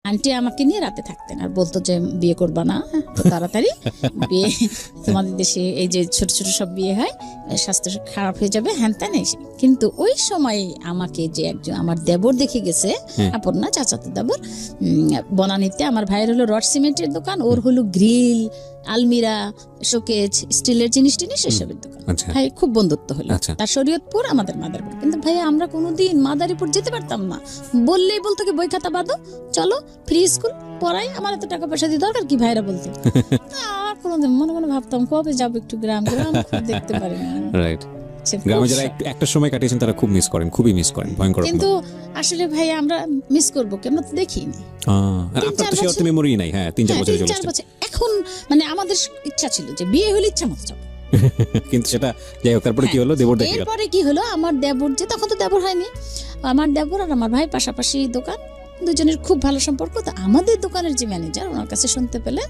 Aunty আমাকে নিয়ে রাতে থাকতেন আর বলতো যে বিয়ে করবা না তো তাড়াতাড়ি বিয়ে, তোমাদের দেশে এই যে ছোট ছোট সব বিয়ে হয়, স্বাস্থ্য খারাপ হয়ে যাবে, হ্যান ত্যান এসে। কিন্তু ওই সময় আমাকে যে একজন আমার দেবর দেখে গেছে, আপন না চাচাতো দেবর, বনানীতে আমার ভাইয়ের হলো রড সিমেন্টের দোকান, ওর হলো গ্রিল, আলমিরা, শোকেজ, স্টিলের জিনিস টিনিস এসবের দোকান। ভাই খুব বন্ধুত্ব হলো। তার শরীয়তপুর, আমাদের মাদারীপুর। কিন্তু ভাই আমরা কোনোদিন মাদারীপুর যেতে পারতাম না, বললেই বলতো কি বই খাতা বাঁধো, চলো ফ্রি স্কুল পড়াই, আমার এত টাকা পয়সা দিয়ে দরকার কি, ভাইরা বলতো। কোনোদিন মনে মনে ভাবতাম কবে যাবো একটু গ্রাম, গ্রাম দেখতে পারি না। রাইট, গ্রামে যারা একটা সময় কাটিয়েছেন তারা খুব মিস করেন, খুবই মিস করেন, ভয়ঙ্কর। কিন্তু আসলে ভাই আমরা মিস করবো কেন তো দেখিনি, আপনার তো সেই অর্থে মেমোরি নাই। হ্যাঁ, 3-4 বছর চলে গেছে। এখন মানে আমাদের ইচ্ছা ছিল যে বিয়ে হলে ইচ্ছা মতো যাবো, কিন্তু সেটা যাই হোক। তারপরে কি হলো, দেবর দেখে গেল। এরপরে কি হলো, আমার দেবর যে তখন তো দেবর হয়নি, আমার দেবর আর আমার ভাই পাশাপাশি দোকান, দুজনের খুব ভালো সম্পর্ক। তো আমাদের দোকানের যে ম্যানেজার, ওনার কাছে শুনতে পেলেন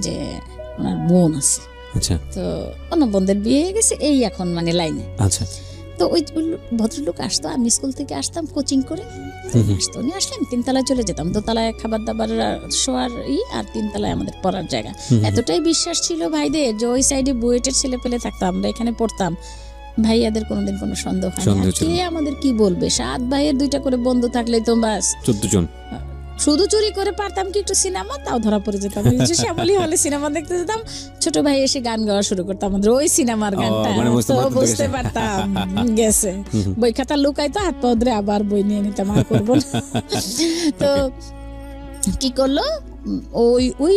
যে ওনার বোন আছে। আচ্ছা, তো অন্য বোনদের বিয়ে হয়ে গেছে, এই এখন মানে লাইনে। আচ্ছা, তো ওই ভদ্রলোক আসতো, আমি স্কুল থেকে আসতাম কোচিং করে, আসতো উনি আসলেন, 3 তলায় চলে যেতাম। 2 তলায় খাবার দাবার শোয়ার আর 3 তলায় আমাদের পড়ার জায়গা। এতটাই বিশ্বাস ছিল ভাইদের যে ওই সাইডে বুয়েটের ছেলে পেলে থাকতো, আমরা এখানে পড়তাম, ভাইয়াদের কোনোদিন কোনো সন্দেহ হয় না। কে আমাদের কি বলবে, 7 ভাইয়ের 2টা করে বন্ধু থাকলেই তো বাস 14 জন। শুধু চুরি করে পারতাম কি একটু সিনেমা, তাও ধরা পড়ে যেতাম। শ্যামলী হলে সিনেমা দেখতে যেতাম, ছোট ভাই এসে গান গাওয়া শুরু করতাম আমাদের ওই সিনেমার গানটা, বুঝতে পারতাম গেছে। বই খাতা লুকাইতো, হাত পা ধরে আবার বই নিয়ে নিতাম, আর করবো না। তো কি করলো, ওই ওই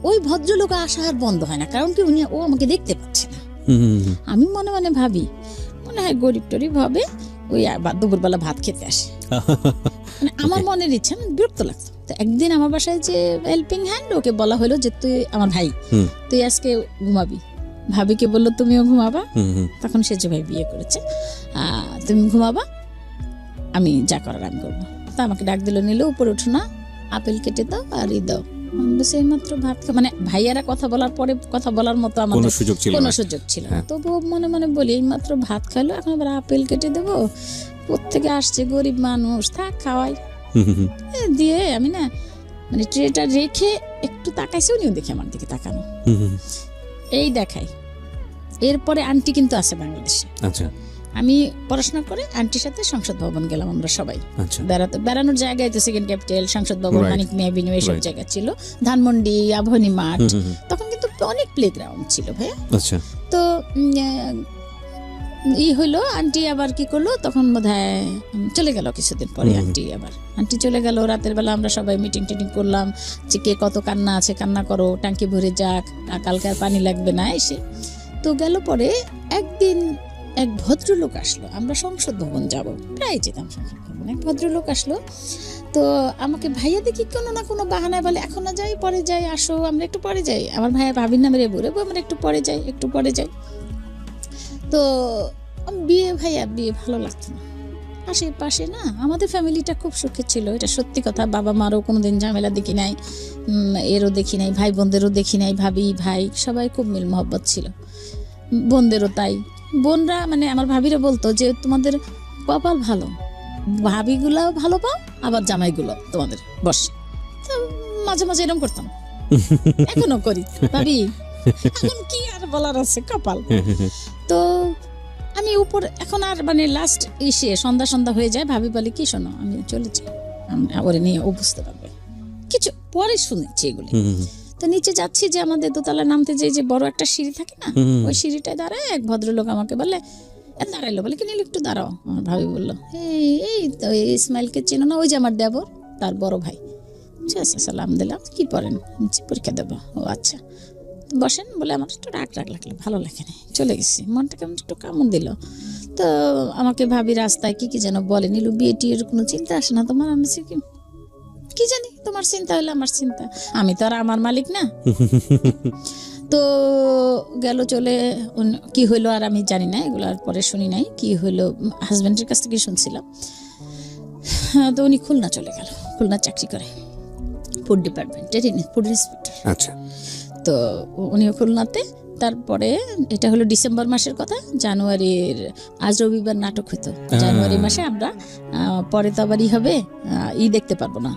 ওই ভদ্রলোক আসা আর বন্ধ হয় না, কারণ কি ও আমাকে দেখতে পাচ্ছে না। আমি মনে মনে ভাবি, মনে হয় গরিব টরিব হবে, ওই দুপুরবেলা ভাত খেতে আসে। মানে আমার মনের ইচ্ছা, বিরক্ত লাগতো। তো একদিন আমার বাসায় যে হেল্পিং হ্যান্ড, ওকে বলা হলো যে তুই আমার ভাই, তুই আজকে ঘুমাবি। ভাবিকে বললো তুমিও ঘুমাবা, তখন সে যে ভাই বিয়ে করেছে, তুমি ঘুমাবা, আমি যা করার আমি করবো। তা আমাকে ডাক দিল, নিল, উপরে উঠো না, আপেল কেটে দাও আর দাও। সেই মাত্র ভাত, মানে ভাইয়ারা কথা বলার পরে কথা বলার মতো আমাদের কোনো সুযোগ ছিল না। তবুও মনে মনে বলি, এই মাত্র ভাত খাইলো, এখন আবার আপেল কেটে দেবো, কোত্থেকে আসছে, গরিব মানুষ, থাক খাওয়াই দিয়ে। আমি না মানে ট্রেটা রেখে একটু তাকাইছি, উনিও দেখে আমার দিকে তাকানো, এই দেখাই। এরপরে আন্টি কিন্তু আছে বাংলাদেশে। আচ্ছা, আমি পড়াশোনা করে আন্টির সাথে সংসদ ভবন গেলাম আমরা সবাই বেড়াতে। বেড়ানোর জায়গায় তো সেকেন্ড ক্যাপিটাল, সংসদ ভবন, মানিক মিয়া বিনু, এইসব জায়গা ছিল, ধানমন্ডি, আবহানী মাঠ। তখন কিন্তু অনেক প্লে গ্রাউন্ড ছিল ভাইয়া। আচ্ছা, তো হইলো, আন্টি আবার কি করলো, তখন বোধহয় চলে গেল কিছুদিন পরে। আন্টি চলে গেল, রাতের বেলা আমরা সবাই মিটিং টিটিং করলাম যে কে কত কান্না আছে কান্না করো, ট্যাঙ্কি ভরে যাক, কালকে আর পানি লাগবে না এসে। তো গেল পরে একদিন এক ভদ্রলোক আসলো, আমরা সংসদ ভবন যাব, প্রায় যেতাম সংসদ ভবন। এক ভদ্রলোক আসলো, তো আমাকে ভাইয়া দেখি কোনো না কোনো বাহানায় বলে, এখন না যাই, পরে যাই, আসো আমরা একটু পরে যাই। আমার ভাইয়া ভাবির নামে রেবু আমরা একটু পরে যাই, একটু পরে যাই। তো ভাইয়া বিয়ে ভালো লাগতো না, আশেপাশে না আমাদের ফ্যামিলিটা খুব সুখে ছিল, এটা সত্যি কথা। বাবা মারও কোনোদিন ঝামেলা দেখি নাই, এরও দেখি নাই, ভাই বোনদেরও দেখি নাই, ভাবি ভাই সবাই খুব মিল মহব্বত ছিল, বোনদেরও তাই। বোনরা মানে আমার ভাবিরা বলতো যে তোমাদের কপাল ভালো, ভাবিগুলাও ভালো পাও, আবার জামাইগুলো তোমাদের বসে। তো মাঝে মাঝে এরকম করতাম, এখনো করি, ভাবি এখন কি আর বলার আছে, কপাল। তো আমি উপর এখন আর মানে লাস্ট এসে সন্ধ্যা হয়ে যায়, ভাবি বলে কি শোনো আমি চলেছি, ওরে নিয়ে ও বুঝতে পারবে কিছু, পরে শুনেছি এগুলি। তো নিচে যাচ্ছি, যে আমাদের দোতলা নামতে যে বড় একটা সিঁড়ি থাকে না, ওই সিঁড়িটায় দাঁড়ায় এক ভদ্রলোক আমাকে বলে, দাঁড়াইলো, বলে কি নীল একটু দাঁড়াও। আমার ভাবি বললো, এই তো ইসমাইলকে চেনো না, ওই যে আমার দেবর, তার বড় ভাই। আচ্ছা, সালাম দিলাম, কি পড়েন, পরীক্ষা দেবো। ও আচ্ছা, বসেন, বলে আমার একটু রাগ লাগলো, ভালো লাগে না, চলে গেছি, মনটা কেমন একটু কেমন দিল। তো আমাকে ভাবি রাস্তায় কি যেন বলে, নীলু বিয়ে টিয়ের কোনো চিন্তা আসে না তোমার? আমি কি জানি, তোমার চিন্তা হলে আমার চিন্তা, আমি তো আর আমার মালিক না। তো গেল চলে, কি হইলো আর আমি জানি না, এগুলো আর পরে শুনি নাই কি হইলো, হাজবেন্ডের কাছ থেকে শুনছিলাম। তো উনি খুলনা চলে গেল, খুলনা চাকরি করে, ফুড ডিপার্টমেন্টের ফুড ইন্সপেক্টর। আচ্ছা, তো উনিও খুলনাতে। তারপরে এটা হলো ডিসেম্বর মাসের কথা, জানুয়ারির আজ রবিবার নাটক হতো, জানুয়ারি মাসে আমরা, পরে তো আবার হবে, দেখতে পারবো না,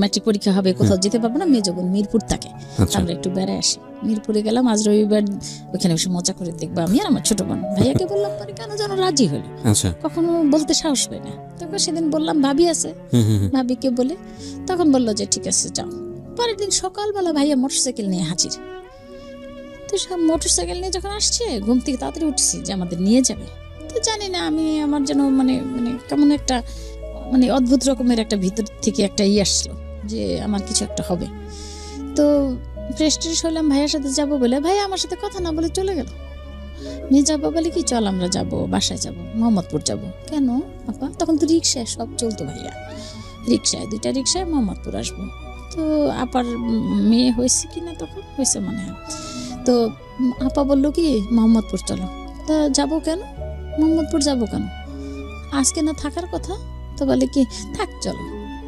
ম্যাট্রিক পরীক্ষা হবে, কোথাও যেতে পারবো না, মেয়ে যখন মিরপুর থাকে, আচ্ছা। আমরা একটু বেড়ায় আসি। মিরপুরে গেলাম আজ রবিবার, ওখানে বসে মজা করে দেখবো আমি আর আমার ছোট বোন। ভাইয়াকে বললাম পরে কেন যেন রাজি হলো, আচ্ছা। কখনো বলতে সাহস পাই না। তখন সেদিন বললাম ভাবি আছে, ভাবিকে বলে তখন বললো যে ঠিক আছে যাও। পরের দিন সকালবেলা ভাইয়া মোটরসাইকেল নিয়ে হাজির। তো সব মোটরসাইকেল নিয়ে যখন আসছে, ঘুম থেকে তাড়াতাড়ি উঠছি যে আমাদের নিয়ে যাবে। তো জানি না আমি, আমার যেন মানে মানে কেমন একটা মানে অদ্ভুত রকমের একটা ভিতর থেকে একটা আসলো যে আমার কিছু একটা হবে। তো ফ্রেশ ট্রেশ হলাম, ভাইয়ার সাথে যাবো বলে, ভাইয়া আমার সাথে কথা না বলে চলে গেল। নিয়ে যাবো বলে কি চল আমরা যাব, বাসায় যাব, মোহাম্মদপুর যাব। কেন আপা? তখন তো রিক্সায় সব চলতো ভাইয়া, রিক্সায় 2টা রিক্সায় মোহাম্মদপুর আসবো। তো আপার মেয়ে হয়েছে কিনা, তখন হয়েছে মনে হয়। তো আপা বললো কি মোহাম্মদপুর চলো। তা যাবো কেন, মোহাম্মদপুর যাবো কেন, আজকে না থাকার কথা। তো বলে কি থাক চলো।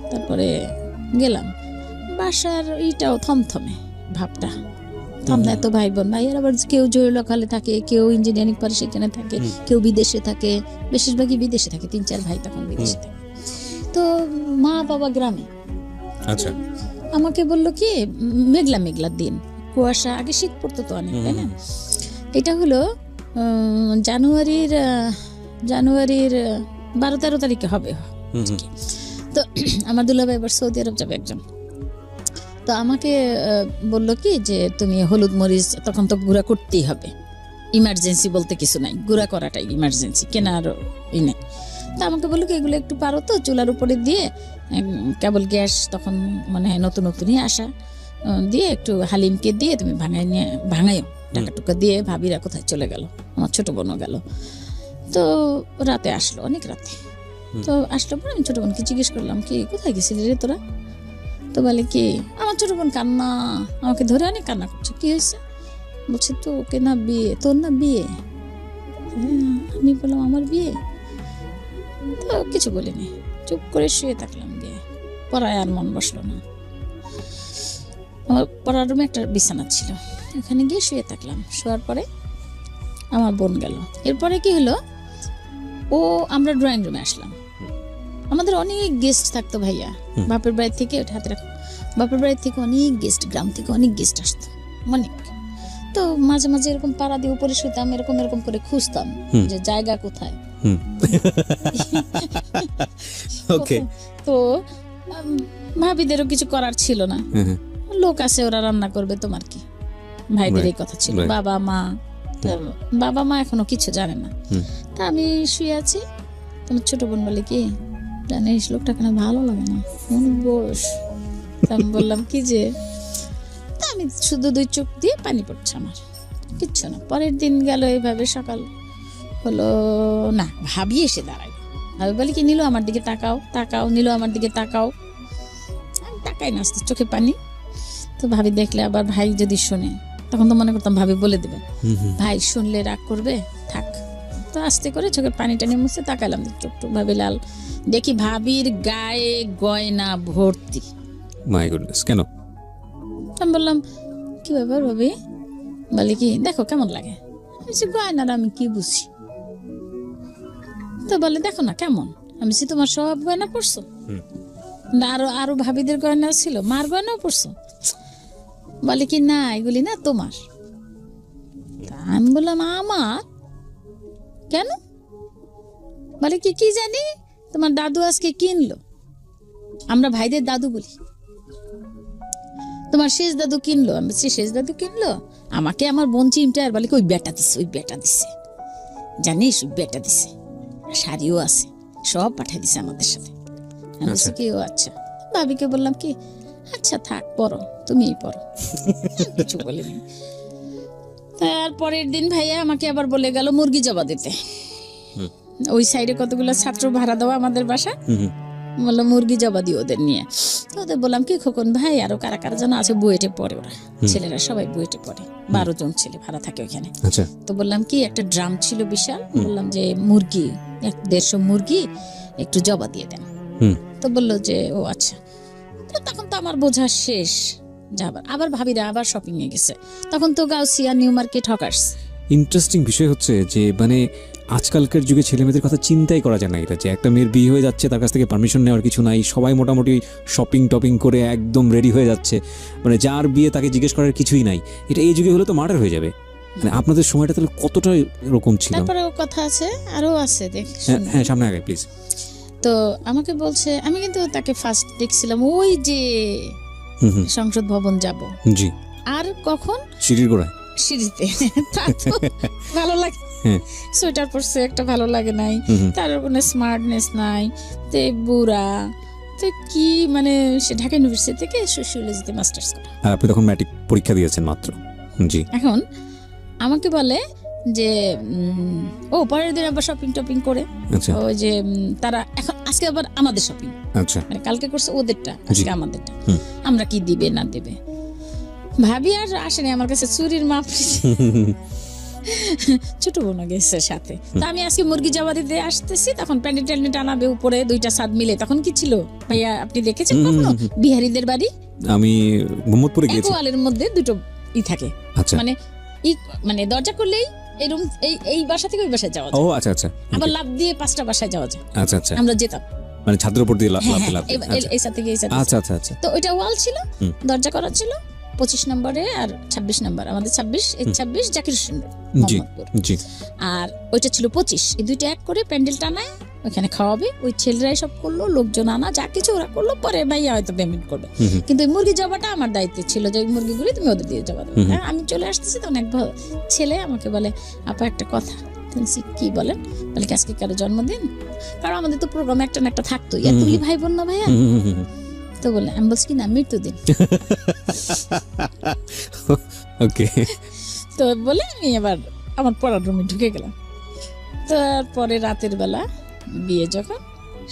তারপরে গেলাম, বাসার এইটাও থমথমে ভাবটা, থমথমে। এত ভাই বোন, ভাইয়ের আবার কেউ জয়লখালে থাকে, কেউ ইঞ্জিনিয়ারিং পড়ে সেখানে থাকে, কেউ বিদেশে থাকে, বেশিরভাগই বিদেশে থাকে, 3-4 ভাই তখন বিদেশে থাকে। তো মা বাবা গ্রামে। আচ্ছা। আমাকে বললো কি মেঘলা মেঘলা দিন, কুয়াশা, আগে শীত পড়তো তো অনেক, তাই না? এটা হলো জানুয়ারির 12-13 তারিখে হবে। তো আমার দুলাভাই এবার সৌদি আরব যাবে একজন। তো আমাকে বললো কি যে তুমি হলুদ মরিচ, তখন তো গুঁড়া করতেই হবে, ইমার্জেন্সি বলতে কিছু নাই, গুঁড়া করাটাই ইমার্জেন্সি, কেনার ই নেই। তা আমাকে বললো কি এগুলো একটু পারো তো চুলার উপরে দিয়ে, কেবল গ্যাস তখন মানে নতুন নতুনই আসা, দিয়ে একটু হালিমকে দিয়ে তুমি ভাঙাইও, টাকা টুকা দিয়ে। ভাবিরা কোথায় চলে গেল, আমার ছোট বোনও গেল। তো রাতে আসলো, অনেক রাতে। তো আসলো পরে আমি ছোট বোনকে জিজ্ঞেস করলাম কি কোথায় গেছিলি রে তোরা? তো বলে কি আমার ছোট বোন কান্না, আমাকে ধরে অনেক কান্না করছে। কি হয়েছে? বলছে তো ওকে না বিয়ে, তোর না বিয়ে। আমি বললাম আমার বিয়ে? তো কিছু বলিনি, চুপ করে শুয়ে থাকলাম। গিয়ে পড়ায় আর মন বসলো না। আমার পড়ার রুমে একটা বিছানা ছিল, ওখানে গিয়ে শুয়ে থাকলাম। শোয়ার পরে আমার বোন গেল। এরপরে কি হলো, আমরা ড্রয়িং রুমে আসলাম। আমাদের অনেক গেস্ট থাকতো ভাইয়া, বাপের বাড়ি থেকে, ওটা হাতে রাখো, বাপের বাড়ি থেকে অনেক গেস্ট, গ্রাম থেকে অনেক গেস্ট আসতো অনেক। তো মাঝে মাঝে এরকম পাড়া দিয়ে উপরে শুতাম, এরকম এরকম করে খুঁজতাম যে জায়গা কোথায়। ওকে। তো ভাবিদেরও কিছু করার ছিল না, লোক আছে ওরা রান্না করবে, তোমার কি। ভাইদের এই কথা ছিল, বাবা মা। বাবা মা এখনো কিছু জানে না। তা আমি শুয়ে আছি, তোমার ছোট বোন বলে কি জানিস লোকটা কেন ভালো লাগে না, বস। আমি বললাম কি যে, আমি শুধু 2 চোখ দিয়ে পানি পড়ছে আমার, কিচ্ছু না। পরের দিন গেল এইভাবে, সকাল হলো না, ভাবি এসে দাঁড়াই। ভাবি বলে কি নীলু আমার দিকে তাকাও, তাকাও, নীলু আমার দিকে তাকাও। আমি তাকাই না, আসতে চোখে পানি। তো ভাবি দেখলে আবার, ভাই যদি শোনে, তখন তো মনে করতাম ভাবি বলে দেবে, ভাই শুনলে রাগ করবে, থাক। তো আস্তে করে চোখের পানি টানি মুছে তাকালাম, চোখ টুক ভাবি লাল। দেখি ভাবির গায়ে গয়না ভর্তি। মাই গুডনেস, কেন? আমি বললাম কি ব্যাপার ভাবি? বলে কি দেখো কেমন লাগে। গয়নার আমি কি বুঝি? তো বলে দেখো না কেমন। আমি তোমার সব গয়না পড়ছো? আরো আরো ভাবিদের গয়না ছিল, মার গয়নাও পড়ছো? বলে কি না এগুলি না তোমার। আমি বললাম আমার কেন? বলে কি কি জানি তোমার দাদু আজকে কিনলো, আমরা ভাইদের দাদু বলি, তোমার শেষ দাদু কিনলো। আমি বলছি শেষ দাদু কিনলো আমাকে? আমার বোন চিমটা আর বলে কি ওই বেটা দিছে, ওই বেটা দিছে, জানিস ওই বেটা দিছে, শাড়িও আছে, সব পাঠিয়ে দিছে আমাদের সাথে। আমি বলছি কি ও আচ্ছা। ভাবিকে বললাম কি আচ্ছা থাক পড়ো, তুমিই পড়ো, কিছু বলিনি। তারপরের দিন ভাইয়া আমাকে আবার বলে গেল মুরগি জবা দিতে। ওই সাইডে কতগুলো ছাত্র ভাড়া দেওয়া আমাদের বাসা, বললো মুরগি জবা দিও ওদের নিয়ে। তো ওদের বললাম কি খোকন ভাই আরো কারা কারা যেন আছে, বুয়েটে পড়ে ওরা, ছেলেরা সবাই বুয়েটে পড়ে, 12 জন ছেলে ভাড়া থাকে ওইখানে। তো বললাম কি একটা ড্রাম ছিল বিশাল, বললাম যে মুরগি 150 মুরগি একটু জবা দিয়ে দেন। তো বললো যে ও আচ্ছা। তো তখন তো আমার বোঝা শেষ, যাবার আবার ভাবিরা আবার শপিং এ গেছে। তখন তো Gausia, new market, hawkers interesting বিষয় হচ্ছে যে মানে আজকালকার যুগে ছেলেমেয়েদের কথা চিন্তাই করা যায় না, এটা যে একটা মেয়ের বিয়ে হয়ে যাচ্ছে, তার কাছ থেকে পারমিশন নেওয়ার কিছু নাই, সবাই মোটামুটি শপিং টপিং করে একদম রেডি হয়ে যাচ্ছে, মানে যার বিয়ে তাকে জিজ্ঞেস করার কিছুই নাই। এটা এই যুগে হলে তো মার্ডার হয়ে যাবে। মানে আপনাদের সময়টা তাহলে কতটা এরকম ছিল? তারপরে কথা আছে, আরো আছে, দেখ হ্যাঁ সামনে আগে প্লিজ। তো আমাকে বলছে, আমি কিন্তু তাকে ফার্স্ট দেখছিলাম ওই যে সংসদ ভবন যাব, জি, আর কখন সিঁড়ির গোড়ায় সিঁড়িতে। তার তো ভালো লাগে, সোয়েটার পরছে একটা, ভালো লাগে নাই, তার কোনো স্মার্টনেস নাই, তে বুড়া, তো কি মানে সে ঢাকা ইউনিভার্সিটি থেকে সোশিওলজিতে মাস্টার্স করে। আর আপনি তখন ম্যাট্রিক পরীক্ষা দিয়েছেন মাত্র। জি, এখন আমাকে বলে যে ও পরের দিন আবার শপিং টপিং করে, আচ্ছা ওই যে তারা এখন আজকে আবার আমাদের শপিং, আচ্ছা, মানে কালকে করছে ওদেরটা, আজকে আমাদেরটা, আমরা কি দিবে না দেবে। ভাবি আর আসেনি আমার কাছে, চুরির মাপ ছোট বোন গেছে সাথে। তো আমি আজকে মুরগি জবা দিতে আসতেছি, তখন প্যান্ডেল ট্যান্ডেল টানাবে উপরে, দুইটা ছাদ মিলে, তখন কি ছিল ভাইয়া আপনি দেখেছেন কখনো বিহারীদের বাড়ি? আমি মোহাম্মদপুরে এক গিয়েছি। ওয়ালের মধ্যে দুটো ই থাকে, আচ্ছা, মানে মানে দরজা করলেই এই রুম, এই বাসা থেকে ওই বাসায় যাওয়া ও যায়, আচ্ছা আচ্ছা, আবার লাফ দিয়ে 5টা বাসায় যাওয়া যায়। আচ্ছা আচ্ছা, আমরা যেতাম, মানে ছাদের উপর দিয়ে লাফ হ্যাঁ, লাফ লাফ। এই সাথে থেকে এই সাথে। আচ্ছা আচ্ছা আচ্ছা, তো ওইটা ওয়াল ছিল, দরজা করা ছিল 25 নম্বরে আর 26 নম্বর, আমাদের 26, এই 26 জাকির হোসেন জি মোহাম্মদপুর, জি, আর ওইটা ছিল 25। এই দুইটা এক করে প্যান্ডেল টানায় ওইখানে খাওয়াবে, ওই ছেলেরাই সব করলো, লোকজন আনা যা কিছু ওরা করলো, পরে ভাইয়া হয়তো পেমেন্ট করবে। কিন্তু ওই মুরগি জবাটা আমার দায়িত্ব ছিল, যে ওই মুরগিগুলি তুমি ওদের দিয়ে জবা দেবে। হ্যাঁ, আমি চলে আসতেছি, তখন এক ছেলে আমাকে বলে, আপা একটা কথা। কি বলেন? বলে কি আজকে কারো জন্মদিন? কারণ আমাদের তো প্রোগ্রাম একটা না একটা থাকতোই, এতগুলি ভাই বোন না ভাইয়া। তো বলে, আমি বলছি কি না মৃত্যুদিন। ওকে, তো বলে আমি এবার আমার পড়ার রুমে ঢুকে গেলাম। তারপরে রাতের বেলা বিয়ে যখন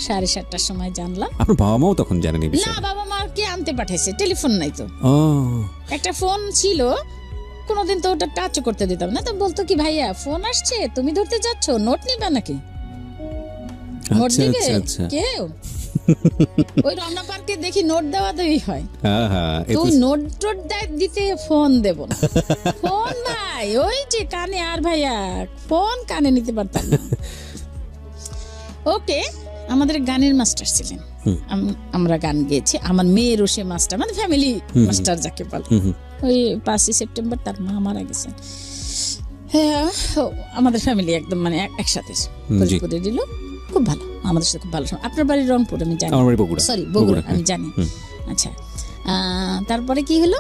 7:30টার সময় জানলাম। আপনার বাবা মাও তখন জানেন এই না, বিষয়ে? বাবা মা কে আনতে পাঠাইছে, টেলিফোন নাই তো। ও, একটা ফোন ছিল, কোনোদিন তো ওটা টাচ করতে দিতাম না। তো বলতো কি, ভাইয়া ফোন আসছে, তুমি ধরতে যাচ্ছ, নোট নিবা নাকি? নোট আচ্ছা দিবে আচ্ছা আচ্ছা, কেউ? ওই রমনা পার্কে দেখি নোট দেওয়া দেওয়াই হয়, হ্যাঁ হ্যাঁ, তো নোট টোট দিতে ফোন দেব না। ফোন ভাই ওই যে কানে, আর ভাইয়া ফোন কানে নিতে পারতাম না। ওকে, আমাদের গানের মাস্টার ছিলেন, আমরা গান গেয়েছি, আমার মেয়েরও সে মাস্টার, মানে ফ্যামিলি মাস্টার যাকে বলে। ওই 5ই সেপ্টেম্বর তার মা মারা গেছেন। হ্যাঁ, আমাদের ফ্যামিলি একদম মানে একসাথে করে দিল, খুব ভালো, আমাদের সাথে খুব ভালো। আপনার বাড়ি রংপুর আমি জানি, আমার বাড়ি বগুড়া। সরি বগুড়া, আমি জানি। আচ্ছা, তারপরে কি হলো,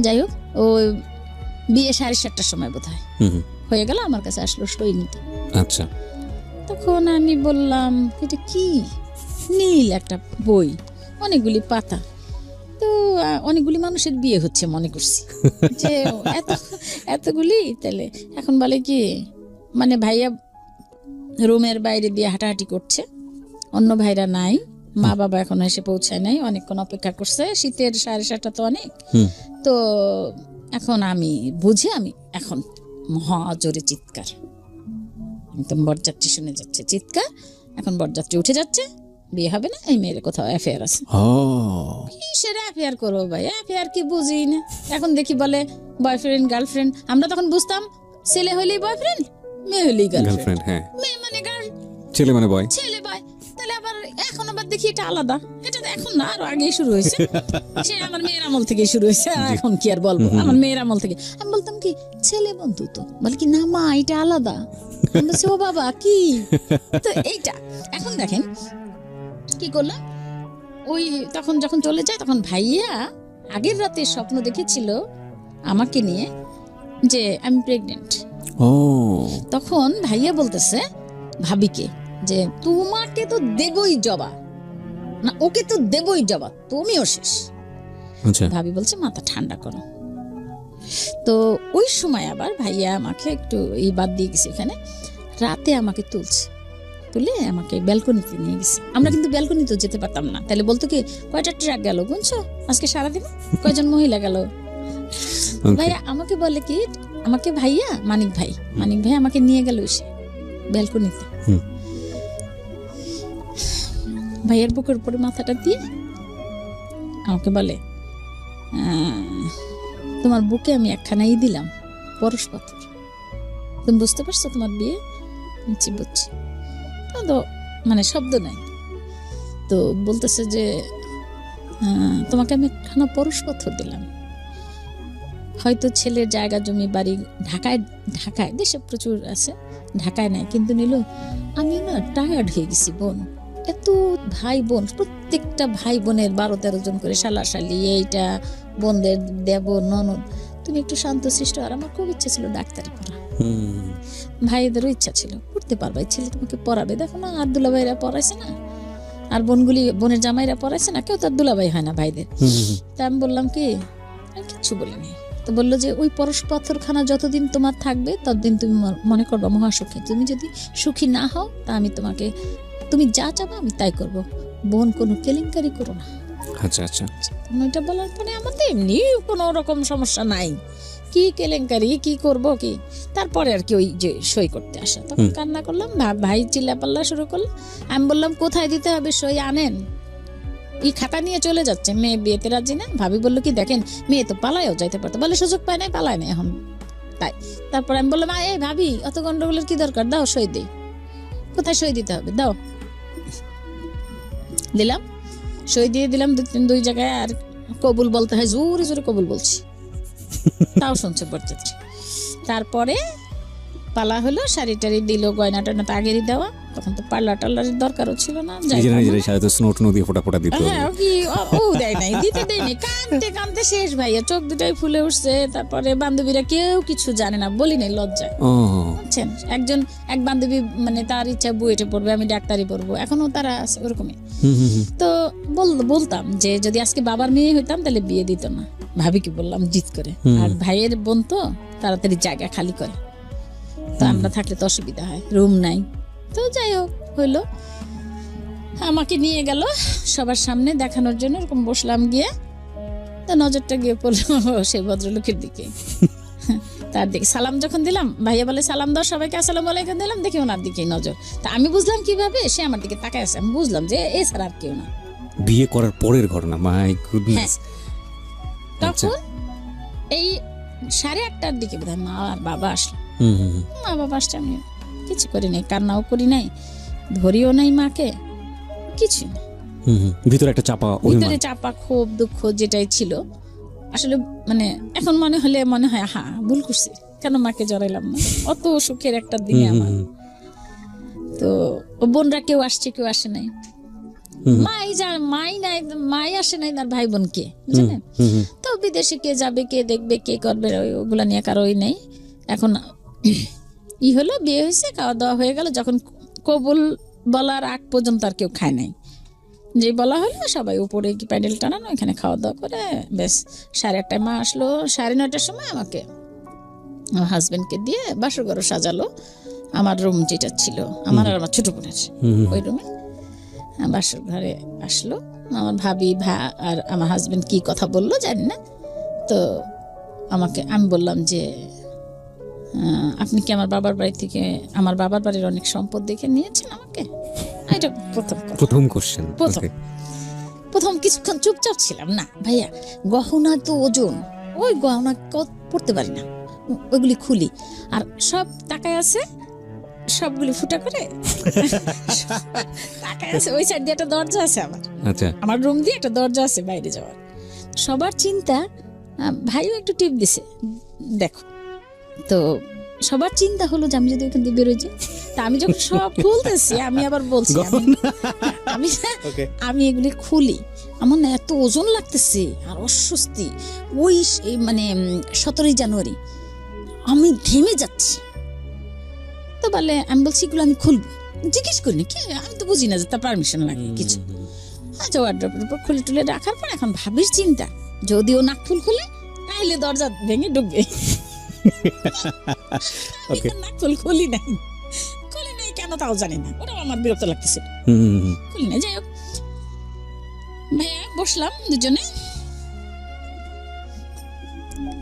যাই হোক, ও বিয়ে 7:30টার সময় বোধ হয় হয়ে গেল, আমার কাছে আসলো সই নিতে। আচ্ছা, তখন আমি বললাম, এটা কি? নীল একটা বই, অনেকগুলি পাতা, তো অনেকগুলি মানুষের বিয়ে হচ্ছে মনে করছি, যে এতগুলি। তাহলে এখন বলে কি, মানে ভাইয়া রুমের বাইরে দিয়ে হাঁটাহাঁটি করছে, অন্য ভাইরা নাই, মা বাবা এখন এসে পৌঁছায় নাই, অনেকক্ষণ অপেক্ষা করছে, শীতের 7:30 তো অনেক। তো এখন আমি বুঝে, আমি এখন মহা জোরে চিৎকার, একদম বরযাত্রী শুনে যাচ্ছে চিৎকার, এখন বরযাত্রী উঠে যাচ্ছে, বিয়ে হবে না, এই মেয়ের কোথাও অ্যাফেয়ার আছে। কিসের অ্যাফেয়ার করবো ভাই, অ্যাফেয়ার কি বুঝি না। এখন দেখি বলে বয়ফ্রেন্ড গার্লফ্রেন্ড, আমরা তখন বুঝতাম ছেলে হইলেই বয়ফ্রেন্ড, মেয়ে হইলেই গার্লফ্রেন্ড। হ্যাঁ, মেয়ে মানে গার্ল, ছেলে মানে বয়, ছেলে বয়। তাহলে আবার এখন আবার দেখি এটা আলাদা, এটা তো এখন না, আরো আগেই শুরু হয়েছে। সে আমার মেয়ের আমল থেকে শুরু হয়েছে, এখন কি আর বলবো, আমার মেয়ের আমল থেকে। আমি বলতাম কি, ছেলে বন্ধু তো, বলে কি না মা এটা আলাদা। আমি বলছি, ও বাবা কি? তো এইটা এখন দেখেন কি করলাম। ওই তখন যখন চলে যায়, তখন ভাইয়া আগের রাতে স্বপ্ন দেখেছিল আমাকে নিয়ে, যে আমি প্রেগনেন্ট। ও, তখন ভাইয়া বলতেছে ভাবিকে, যে তোমাকে তো দেবই জবা, না ওকে তো দেবই জবা, তুমিও শেষ। আচ্ছা, ভাবি বলছে মাথা ঠান্ডা করো। তো ওই সময় আবার ভাইয়া আমাকে একটু এই বাদ দিয়ে গেছে, এখানে রাতে আমাকে তুলে আমাকে ব্যালকনিতে নিয়ে গেছে। আমরা কিন্তু ব্যালকনিতে যেতে পারতাম না, তাহলে বলতো কি, কয়টা ট্রাক গেল গুনছো আজকে সারাদিন, কয়জন মহিলা গেল। ভাইয়া আমাকে বলে কি, আমাকে ভাইয়া মানিক ভাই আমাকে নিয়ে গেল এসে ব্যালকনিতে, ভাইয়ের বুকের উপরে মাথাটা দিয়ে আমাকে বলে, তোমার বুকে আমি একখানাই দিলাম পরশ পাথর, তুমি বুঝতে পারছো তোমার বিয়ে? বলছি বুঝছি। তো মানে শব্দ নাই। তো বলতেছে যে তোমাকে আমি একখানা পরশপত্র দিলাম, হয়তো ছেলের জায়গা জমি বাড়ি ঢাকায়, ঢাকায় দেশে প্রচুর আছে, ঢাকায় নাই, কিন্তু নিল আমি না টায়ার্ড হয়ে গেছি বোন, এত ভাই বোন, প্রত্যেকটা ভাই বোনের 12-13 জন করে শালা-শালি, এইটা বোনদের দেব ননদ, তুমি একটু শান্তশিষ্ট। আর আমার খুব ইচ্ছা ছিল ডাক্তারি পড়া, ভাইদেরও ইচ্ছা ছিল পড়তে পারবে, ছেলে তোমাকে পড়াবে। দেখো না আর দুলাভাইরা পড়াইছে না, আর বোনগুলি বোনের জামাইরা পড়াইছে না, কেউ তার দুলাভাই হয় না ভাইদের। তা আমি বললাম কি, আমি কিচ্ছু বলিনি। তো বললো যে ওই পরশপত্রখানা যতদিন তোমার থাকবে ততদিন তুমি মনে করবা মহাসুখী, তুমি যদি সুখী না হও তা আমি তোমাকে, তুমি যা চাবা আমি তাই করব, বোন কোনো কেলেঙ্কারি করো না। আচ্ছা আচ্ছা। এটা বলার পরে আমার তো এমনি কোনো রকম সমস্যা নাই, কি কেলেঙ্কারি কি করব কি। তারপরে আর কি ওই যে সই করতে আসা, তখন কান্না করলাম, ভাই চিল্লাপাল্লা শুরু করলো। আমি বললাম কোথায় দিতে হবে সই আনেন, এই খাতা নিয়ে চলে যাচ্ছে, মেয়ে বিয়েতে রাজি না। ভাবি বললো কি দেখেন মেয়ে তো পালায়ও যাইতে পারতো, বলে সুযোগ পায় নাই, পালায় নাই এখন তাই। তারপর আমি বললাম এই ভাবি অত গন্ডগোলের কি দরকার, দাও সই দেই, কোথায় সই দিতে হবে দাও। দিলাম, সই দিয়ে দিলাম 2 জায়গায়। আর কবুল বলতে হয়, জোরে জোরে কবুল বলছি, তাও শুনছে বরযাত্রী। তারপরে পালা হলো, শাড়ি টাড়ি দিল, গয়না টয়না তো আগেরই দেওয়া, তখন তো পার্লার টার্লারের দরকারও ছিল না। কানতে কানতে শেষ ভাইয়া, চোখ দুটাই ফুলে উঠছে। তারপরে বান্ধবীরা কেউ কিছু জানে না, বলি নাই লজ্জায়, বুঝছেন। এক বান্ধবী মানে তার ইচ্ছা বুয়েটে পড়বে, আমি ডাক্তারি পড়বো, এখনো তারা আছে ওরকমই। তো বলতাম যে যদি আজকে বাবার মেয়ে হইতাম তাহলে বিয়ে দিত না, ভাবি কি বললাম জিদ করে। আর ভাইয়ের বোন তো তাড়াতাড়ি জায়গা খালি করে, তো আমরা থাকলে তো অসুবিধা হয়, রুম নাই। তো যাই হোক হইলো, আমাকে নিয়ে গেল সবার সামনে দেখানোর জন্য, এরকম বসলাম গিয়ে। তো নজরটা গিয়ে পড়লো সেই ভদ্রলোকের দিকে। তার দিকে সালাম যখন দিলাম, ভাইয়া বলে সালাম দাও সবাইকে, আসসালামু আলাইকুম দিলাম, দেখি ওনার দিকেই নজর। তা আমি বুঝলাম কিভাবে সে আমার দিকে তাকায় আছে, আমি বুঝলাম যে এ ছাড়া আর কেউ না। বিয়ে করার পরের ঘটনা, মাই গুডনেস। তখন এই 8:30টার দিকে বোধহয় মা আর বাবা আসলো। মা বাবা আসছে, আমি কিছু করি নাই, কান্নাও করি নাই, ধরিও নাই মাকে, কিছু না। ভিতরে একটা চাপা, ভিতরে চাপা ক্ষোভ দুঃখ যেটাই ছিল আসলে, মানে এখন মনে হয় ভুল করছি, কেন মাকে জড়াইলাম না, অত সুখের একটা দিনে আমার। তো বোনরা কেউ আসছে কেউ আসে নাই, মাই আসে নাই, তার ভাই বোন কে বুঝলেন। তো বিদেশে কে যাবে, কে দেখবে, কে করবে, ওগুলা নিয়ে কারোই নেই। এখন হলো, বিয়ে হয়েছে, খাওয়া দাওয়া হয়ে গেল। যখন কবুল বলার আগ পর্যন্ত আর কেউ খায় নাই, যে বলা হলো সবাই উপরে কি প্যান্ডেল টানানো, এখানে খাওয়া দাওয়া করে বেশ 8:30টায় মা আসলো। 9:30টার সময় আমাকে আমার হাজবেন্ডকে দিয়ে বাসর ঘর সাজালো, আমার রুম যেটা ছিল আমার আর আমার ছোট বোনের, ওই রুমে বাসর ঘরে আসলো। আমার ভাবি আর আমার হাজবেন্ড কি কথা বললো জানি না। তো আমি বললাম যে আপনি কি আমার বাবার বাড়ি থেকে, আমার বাবার বাড়ির অনেক সম্পদ দেখে নিয়েছেন আমাকে? এটা প্রথম কোশ্চেন। প্রথম কিছুক্ষণ চুপচাপ ছিলাম, না ভাইয়া গহনা তো ওজন, ওই গহনা পড়তে পারি না, ওইগুলি খুলি। আর সব টাকায় আছে, সবগুলি ফুটা করে টাকায় আছে। ওই সাইড দিয়ে একটা দরজা আছে আমার, আমার রুম দিয়ে একটা দরজা আছে বাইরে যাওয়ার। সবার চিন্তা, ভাইও একটু টিপ দিছে দেখো। তো সবার চিন্তা হলো যে আমি যদি ওখান দিয়ে বেরোই যাই। তা আমি যখন সব খুলতেছি, আমি আবার বলছি আমি এগুলি খুলি, আমার না এত ওজন লাগতেছে আর অস্বস্তি। ওই মানে 17 জানুয়ারি আমি ঘেমে যাচ্ছি। তো বলে, আমি বলছি এগুলো আমি খুলবো, জিজ্ঞেস করিনি কি, আমি তো বুঝি না যে তার পারমিশন লাগে কিছু। আচ্ছা, ওয়ার্ড্রপের উপর খুলে টুলে রাখার পর এখন ভাবির চিন্তা, যদি ও নাক ফুল খুলে তাহলে দরজা ভেঙে ঢুকবে। খুলি নাই কেন তাও জানি না, ওটাও আমার বিরক্ত লাগতেছিল, খুলি নাই। যাই হোক ভাইয়া বসলাম দুজনে,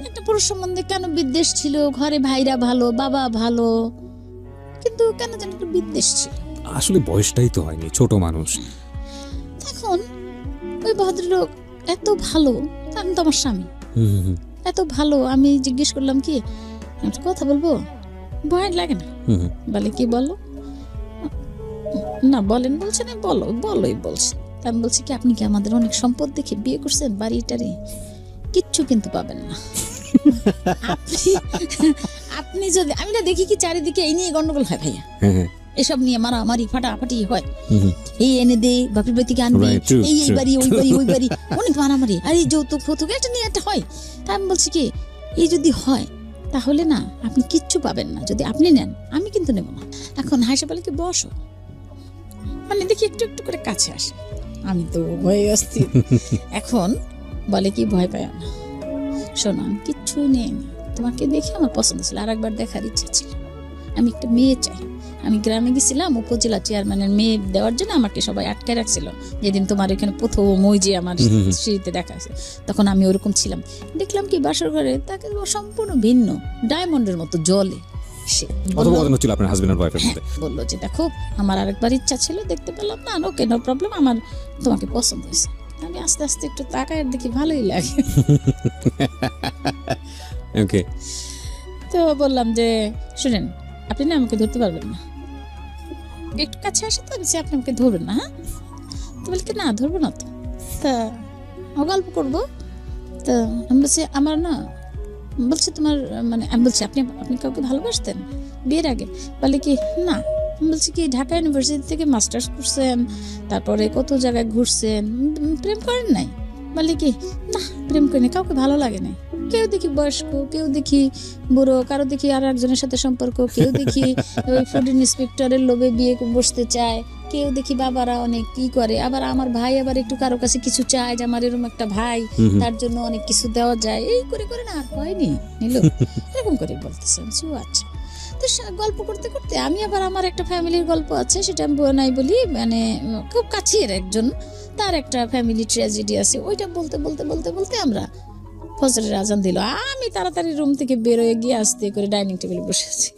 একটা পুরুষ সম্বন্ধে কেন বিদ্বেষ ছিল, ঘরে ভাইরা ভালো, বাবা ভালো, কিন্তু কেন যেন একটু বিদ্বেষ ছিল। আসলে বয়সটাই তো হয়নি, ছোট মানুষ। এখন ওই ভদ্রলোক এত ভালো, আমি তো আমার স্বামী, এত ভালো। আমি জিজ্ঞেস করলাম কি একটা কথা বলবো, ভয় লাগে না। হুম হুম। বলে কি বলো, না বলেন বলছে না, বলোই বলছে। তা আমি বলছি কি আপনি কি আমাদের অনেক সম্পদ দেখে বিয়ে করছেন, বাড়িটারি কিচ্ছু কিন্তু পাবেন না। আপনি আপনি যদি, আমি না দেখি কি চারিদিকে এই নিয়ে গন্ডগোল হয় ভাইয়া, হ্যাঁ হ্যাঁ। এসব নিয়ে মারামারি ফাটাফাটি হয়, হুম হুম। এই এনে দে বাপের বাড়ি থেকে আনবি, Right, true, এই true. বাড়ি ওই বাড়ি ওই বাড়ি, অনেক মারামারি, আর এই যৌতুক ফৌতুক এটা নিয়ে একটা হয়। তা আমি বলছি কি এই যদি হয় তাহলে না আপনি কিচ্ছু পাবেন না, যদি আপনি নেন আমি কিন্তু নেব না। এখন হাসে বলে কি বসো, মানে দেখি একটু একটু করে কাছে আসে, আমি তো ভয়ে অস্থির। এখন বলে কি ভয় পায় না, শোনো আমি কিচ্ছু নেই, তোমাকে দেখে আমার পছন্দ ছিল, আর একবার দেখার ইচ্ছা ছিল, আমি একটা মেয়ে চাই। আমি গ্রামে গেছিলাম উপজেলা চেয়ারম্যানের মেয়ে দেওয়ার জন্য, আমাকে সবাই আটকে রাখছিল যেদিন তোমার এখানে প্রথম ওই যে আমার সিঁড়িতে দেখা আছে, তখন আমি ওরকম ছিলাম। দেখলাম কি বাসর ঘরে তাকে সম্পূর্ণ ভিন্ন, ডায়মন্ডের মতো জলে। সে কথোপকথন হচ্ছিল আপনার হাজবেন্ড আর ওয়াইফের মধ্যে। বললো যে দেখো আমার আরেকবার ইচ্ছা ছিল, দেখতে পেলাম না, ওকে নো প্রবলেম, আমার তোমাকে পছন্দ হয়েছে। আমি আস্তে আস্তে একটু তাকায় দেখি ভালোই লাগে। ওকে। তো বললাম যে শুনেন আপনি না আমাকে ধরতে পারবেন না, একটু কাছে আসে তো, আমি আপনি আমাকে ধরবেন না, হ্যাঁ? তো বলি কি না ধরবো না তো, তা গল্প করবো। তা আমি বলছি আমার না, বলছে তোমার মানে, আমি বলছি আপনি আপনি কাউকে ভালোবাসতেন বিয়ের আগে? বলে কি না। আমি বলছি কি ঢাকা ইউনিভার্সিটি থেকে মাস্টার্স করছেন, তারপরে কত জায়গায় ঘুরছেন, প্রেম করেন নাই? বলে কি না প্রেম করিনি, কাউকে ভালো লাগে নাই, কেউ দেখি বয়স্ক, কেউ দেখি বুড়ো, কারো দেখি আর একজনের সাথে সম্পর্ক, কেউ দেখি ওই ফুড ইন্সপেক্টরের লোভে বিয়ে বসতে চায়, কেউ দেখি বাবারা অনেক কি করে, আবার আমার ভাই আবার একটু কারো কাছে কিছু চায় যে আমার এরকম একটা ভাই, তার জন্য অনেক কিছু দেওয়া যায়, এই করে করে না আর হয়নি নিল, এরকম করে বলতেছে। আচ্ছা। তো গল্প করতে করতে আমি আবার আমার একটা ফ্যামিলির গল্প আছে, সেটা আমি নাই বলি, মানে খুব কাছের একজন, তার একটা ফ্যামিলি ট্র্যাজেডি আছে, ওইটা বলতে বলতে বলতে বলতে আমরা ফজরের আজান দিল, আমি তাড়াতাড়ি রুম থেকে বেরোয় গিয়ে আস্তে করে ডাইনিং টেবিলে বসেছি।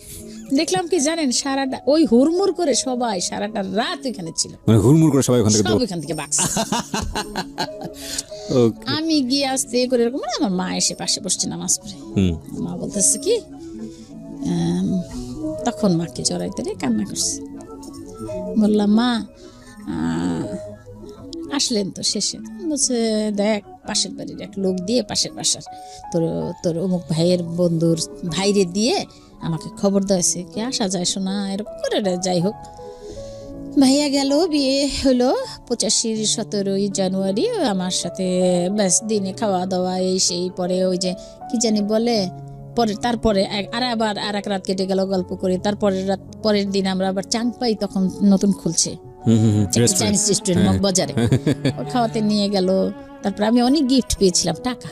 দেখলাম কি জানেন, সারাটা ওই হুড়মুড় করে সবাই সারাটা রাত ওইখানে ছিল, মানে হুড়মুড় করে সবাই ওখান থেকে সব ওইখান থেকে বাকছে। আমি গিয়ে আস্তে করে এরকম, মানে আমার মা এসে পাশে বসছে নামাজ পড়ে, মা বলতেছে কি, তখন মাকে জড়াইতে রে কান্না করছে। বললাম মা আসলেন তো শেষে? বলছে দেখ পাশের বাড়ির এক লোক দিয়ে, পাশের বাসার তোর তোর অমুক ভাইয়ের বন্ধুর ভাইরে দিয়ে আমাকে খবর দিয়েছে, কি আসা যায় শোনা, এরকম করে যাই হোক। ভাইয়া গেল, বিয়ে হলো 85 17ই জানুয়ারি, আমার সাথে ব্যাস দিনে খাওয়া দাওয়া এই সেই, পরে ওই যে কি জানি বলে, পরে তারপরে আবার আর এক রাত কেটে গেল গল্প করে, তারপরের রাত পরের দিন আমরা আবার চাংপাই, তখন নতুন খুলছে চাইনিজ রেস্টুরেন্ট মগবাজারে, খাওয়াতে নিয়ে গেল। তারপর আমি অনেক গিফট পেয়েছিলাম, টাকা,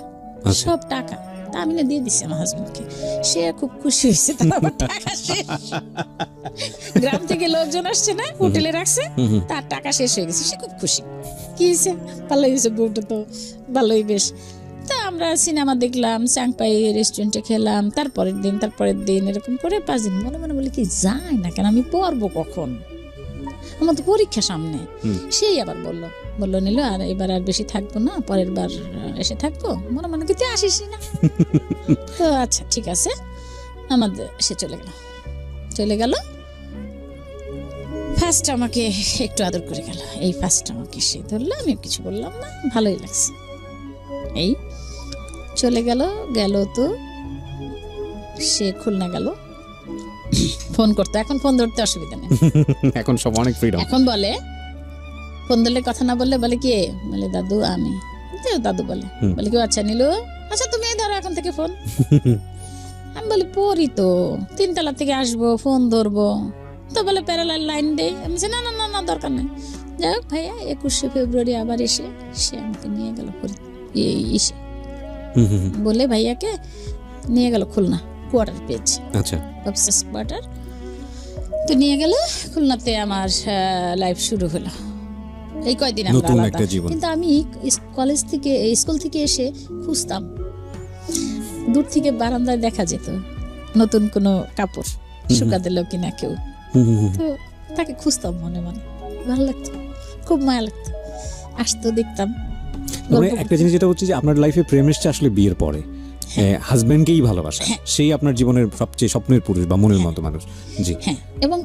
সব টাকা, তা আমি না দিয়ে দিচ্ছি আমার হাজবেন্ডকে, সে খুব খুশি হয়েছে। তারপর টাকা শেষ, গ্রাম থেকে লোকজন আসছে না, হোটেলে রাখছে, তার টাকা শেষ হয়ে গেছে, সে খুব খুশি। কি হয়েছে, ভালোই হয়েছে, বউটা তো ভালোই বেশ। তা আমরা সিনেমা দেখলাম, চাংপাই রেস্টুরেন্টে খেলাম, তারপরের দিন এরকম করে 5 দিন। মনে মনে বলি কি যায় না কেন, আমি পড়বো কখন, আমার তো পরীক্ষা সামনে। সেই আবার বললো নিল আর এবার আর বেশি থাকবো না, পরের বার এসে থাকবো। মনে মনে কিন্তু আসিস না। তো আচ্ছা ঠিক আছে, আমাদের সে চলে গেল। ফার্স্ট আমাকে একটু আদর করে গেল, এই ফার্স্ট আমাকে সে ধরলো, আমি কিছু বললাম না, ভালোই লাগছে। এই চলে গেল তো সে খুলনা গেল, ফোন করতে, এখন ফোন ধরতে অসুবিধা নেই, এখন সব অনেক ফ্রিডম। এখন বলে ফোন ধরলে কথা না বললে বলে কি, বলে দাদু আমি, দাদু বলে কি আচ্ছা নিলু, আচ্ছা তুমি ধরো এখন থেকে ফোন। আমি বলি পড়ি তো, 3 তলা থেকে আসবো, ফোন ধরবো, তো বলে প্যারালাল লাইন দে। আমি না না না না দরকার নেই। যাই হোক ভাইয়া 21শে ফেব্রুয়ারি আবার এসে সে আমাকে নিয়ে গেল বলে ভাইয়াকে নিয়ে গেল খুলনা, কোয়ার্টার পেয়েছে, আচ্ছা অফিসার্স কোয়ার্টার, তো নিয়ে গেল খুলনাতে। আমার লাইফ শুরু হলো, এই কয়দিন আমরা আলাদা। কিন্তু আমি স্কুল থেকে এসে খুঁজতাম, দূর থেকে বারান্দায় দেখা যেত নতুন কোনো কাপড় শুকা দিল কিনা কেউ, তো তাকে খুঁজতাম মনে মনে, ভালো লাগতো, খুব মায়া লাগতো, আসতো দেখতাম। একটা জিনিস যেটা হচ্ছে যে আপনার লাইফে প্রেম এসছে আসলে বিয়ের পরে, হাজবেন্ডকেই ভালোবাসা, সেই আপনার জীবনের সবচেয়ে স্বপ্নের পুরুষ বা মনের মতো মানুষ। জি হ্যাঁ, এবং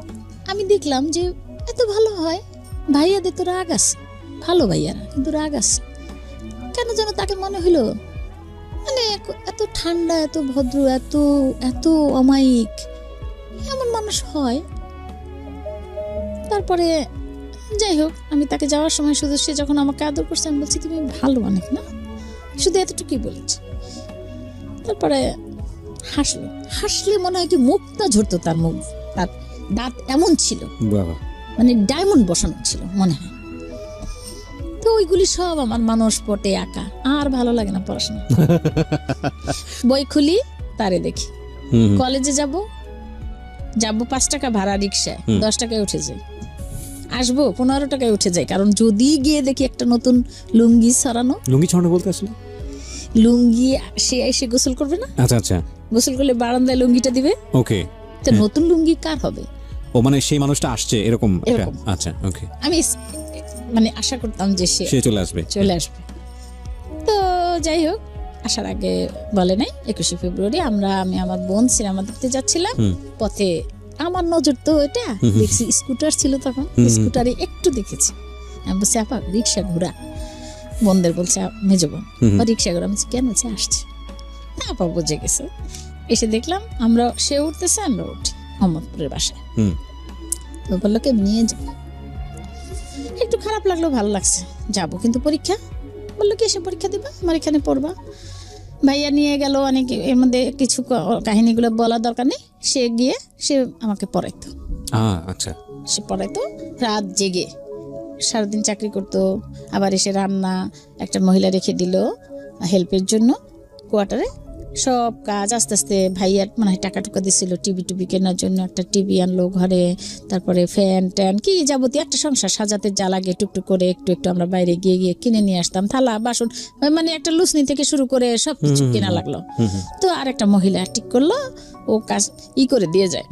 আমি দেখলাম যে এত ভালো হয়, ভাইয়াদের তো রাগ আছে, ভালো ভাইয়ারা কিন্তু রাগ আছে কেন যেন, তাকে মনে হলো মানে এত ঠান্ডা, এত ভদ্র, এত এত অমায়িক, এমন মানুষ হয়। তারপরে যাই হোক, আমি তাকে যাওয়ার সময় শুধু সে যখন আমাকে আদর করছে, আমি বলছি তুমি ভালো অনেক না, শুধু এতটুকুই বলেছি। তারপরে হাসলো, হাসলে মনে হয় কি মুখটা ঝরতো তার মুখ, তার দাঁত এমন ছিল, বাবা, মানে ডায়মন্ড বসানো ছিল মনে হয়। তো ওইগুলি সব আমার মানুষ পটে আঁকা, আর ভালো লাগে না পড়াশোনা। বই খুলি, তারে দেখি। কলেজে যাব 5 টাকা ভাড়া রিক্সায়, 10 টাকায় উঠে যাই, আসবো 15 টাকায় উঠে যাই, কারণ যদি গিয়ে দেখি একটা নতুন লুঙ্গি ছড়ানো। লুঙ্গি ছড়ানো বলতে আসলে লুঙ্গি সে এসে গোসল করবে না, আচ্ছা আচ্ছা, গোসল করলে বারান্দায় লুঙ্গিটা দিবে। ওকে, তো নতুন লুঙ্গি কার হবে? ও মানে সেই মানুষটা আসছে এরকম একটা, এরকম। আচ্ছা ওকে, আমি মানে আশা করতাম যে সে চলে আসবে। তো যাই হোক, আসার আগে বলে নাই। 21শে ফেব্রুয়ারি আমি আমার বোন সিনেমা দেখতে যাচ্ছিলাম, পথে আমার নজর তো এটা দেখছি, স্কুটার ছিল তখন, স্কুটারে একটু দেখেছি, আমি বলছি আপা রিক্সা ঘোরা, বোনদের বলছে মেজো বোন রিক্সা ঘোরা, আমি বলছি কেন, বলছে আসছে। আপা বুঝে গেছে, এসে দেখলাম আমরা, সে উঠতেছে আমরা উঠি মোহাম্মদপুরের বাসায়। তো বললো কে নিয়ে যাবো, একটু খারাপ লাগলো, ভালো লাগছে, যাবো কিন্তু পরীক্ষা। বললো কি এসে পরীক্ষা দিবা, আমার এখানে পড়বা। ভাইয়া নিয়ে গেল, অনেক এর মধ্যে কিছু কাহিনীগুলো বলার দরকার নেই, সে গিয়ে সে আমাকে পড়াইতো। আচ্ছা, সে পড়াইতো রাত জেগে, সারাদিন চাকরি করতো, আবার এসে রান্না, একটা মহিলা রেখে দিল হেল্পের জন্য কোয়ার্টারে, সব কাজ আস্তে আস্তে। ভাইয়ার মানে টাকা টুকা দিছিল টিভি কেনার জন্য, একটা টিভি আনলো ঘরে, তারপরে ফ্যান ট্যান কি যাবতীয় একটা সংসার সাজাতে যা লাগে টুকটুক করে একটু একটু আমরা বাইরে গিয়ে গিয়ে কিনে নিয়ে আসতাম, থালা বাসন, মানে একটা লুসনি থেকে শুরু করে সব কিছু কেনা লাগলো। তো আর একটা মহিলা ঠিক করলো, ও কাজ করে দিয়ে যায়,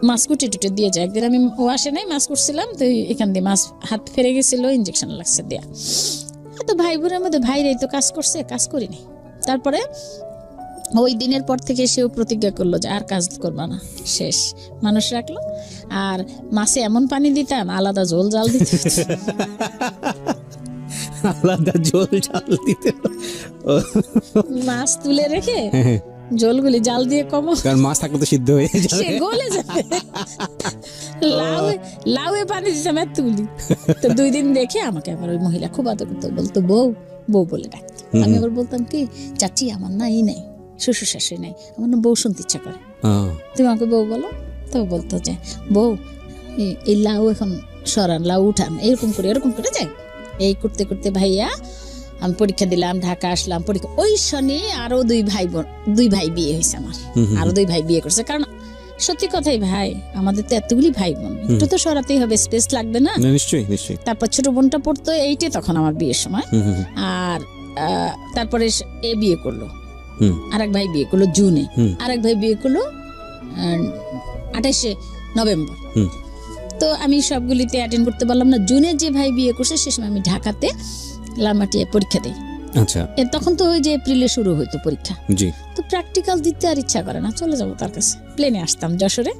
মাছ কুটে টুটে দিয়ে যায়। একদিন আমি, ও আসে নাই, মাছ কুটছিলাম, তো এখান দিয়ে মাছ হাত ফেরে গেছিল, ইঞ্জেকশন লাগছে দেয়া। তো ভাই বোনের মধ্যে ভাইরাই তো কাজ করছে, কাজ করিনি। তারপরে ওই দিনের পর থেকে সেও প্রতিজ্ঞা করলো যে আর কাজ করবা না, শেষ, মানুষ রাখলো। আর মাছে এমন পানি দিতাম, আলাদা ঝোল জাল দিতে, আলাদা ঝোল জাল দিতে, মাছ তুলে রেখে ঝোলগুলি জাল দিয়ে কমো, কারণ মাছ থাকলে তো সিদ্ধ হয়ে যাবে, সে গলে যাবে। লাউয়ে পানি দিতাম এতগুলি। তো 2 দিন দেখে আমাকে আবার ওই মহিলা খুব আদর করতো, বলতো বউ বউ বলে ডাকতো। আমি আবার বলতাম কি চাচি, আমার না ই নেই, শ্বশুর শাশুড়ি নাই, আমার না বউ শুনতে ইচ্ছা করে, তুমি আমাকে বউ বলো। তো বলতো যে বউ এই লাউ এখন সরান, লাউ উঠান, এরকম করে যাই। এই করতে করতে ভাইয়া আমি পরীক্ষা দিলাম, ঢাকা আসলাম, পরীক্ষা ওই শনি আরো 2 ভাই বিয়ে হয়েছে আমার, আরো 2 ভাই বিয়ে করছে। কারণ সত্যি কথাই ভাই, আমাদের তো এতগুলি ভাই বোন, একটু তো সরাতেই হবে, স্পেস লাগবে না? নিশ্চয়ই নিশ্চয়ই। তারপর ছোট বোনটা পড়তো 8-এ তখন আমার বিয়ের সময়। আর তারপরে এ বিয়ে করলো, আরেক ভাই বিয়ে করলো জুনে, আরেক ভাই বিয়ে করলো 28শে নভেম্বর। তো আমি সবগুলিতে অ্যাটেন্ড করতে পারলাম না। জুনে যে ভাই বিয়ে করছে সে সময় আমি ঢাকাতে লালমাটিয়ায় পরীক্ষা দিই। আচ্ছা, তখন তো ওই যে এপ্রিলে শুরু হইতো পরীক্ষা, জি। তো প্র্যাকটিক্যাল দিতে আর ইচ্ছা করে না, চলে যাবো তার কাছে, প্লেনে আসতাম যশোরে।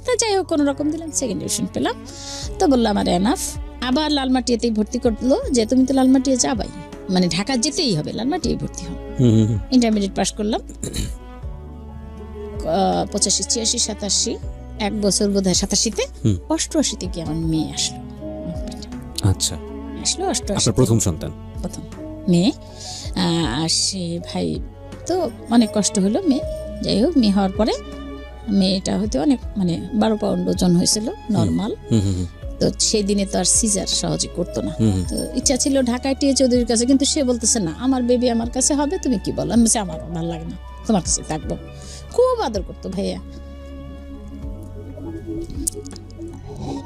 তা যাই হোক কোনো রকম দিলাম, সেকেন্ড ডিভিশন পেলাম। তো বললাম আর এনাফ, আবার লালমাটিয়াতেই ভর্তি করলো, যে তুমি তো লালমাটিয়া যাবাই, মানে ঢাকা যেতেই হবে, লালমাটিয়ায় ভর্তি হও। ইন্টারমিডিয়েট পাস করলাম 85, 86, 87, 1 বছর বোধহয় 87-তে, 88-তে কি আমার মেয়ে আসলো। আচ্ছা, আসলো 88, আপনার প্রথম সন্তান, প্রথম মেয়ে। আর সে ভাই তো অনেক কষ্ট হলো মেয়ে। যাই হোক, মেয়ে হওয়ার পরে মেয়েটা হয়তো অনেক মানে 12 পাউন্ড ওজন হয়েছিল, নর্মাল। তো সেই দিনে তো আর সিজার সহজে করতো না। তো ইচ্ছা ছিল ঢাকায় টিএ চৌধুরীর কাছে, কিন্তু সে বলতেছে না, আমার বেবি আমার কাছে হবে, তুমি কি বলো? আমি বলছি আমার ভালো লাগে না, তোমার কাছে থাকবো। খুব আদর করতো ভাইয়া,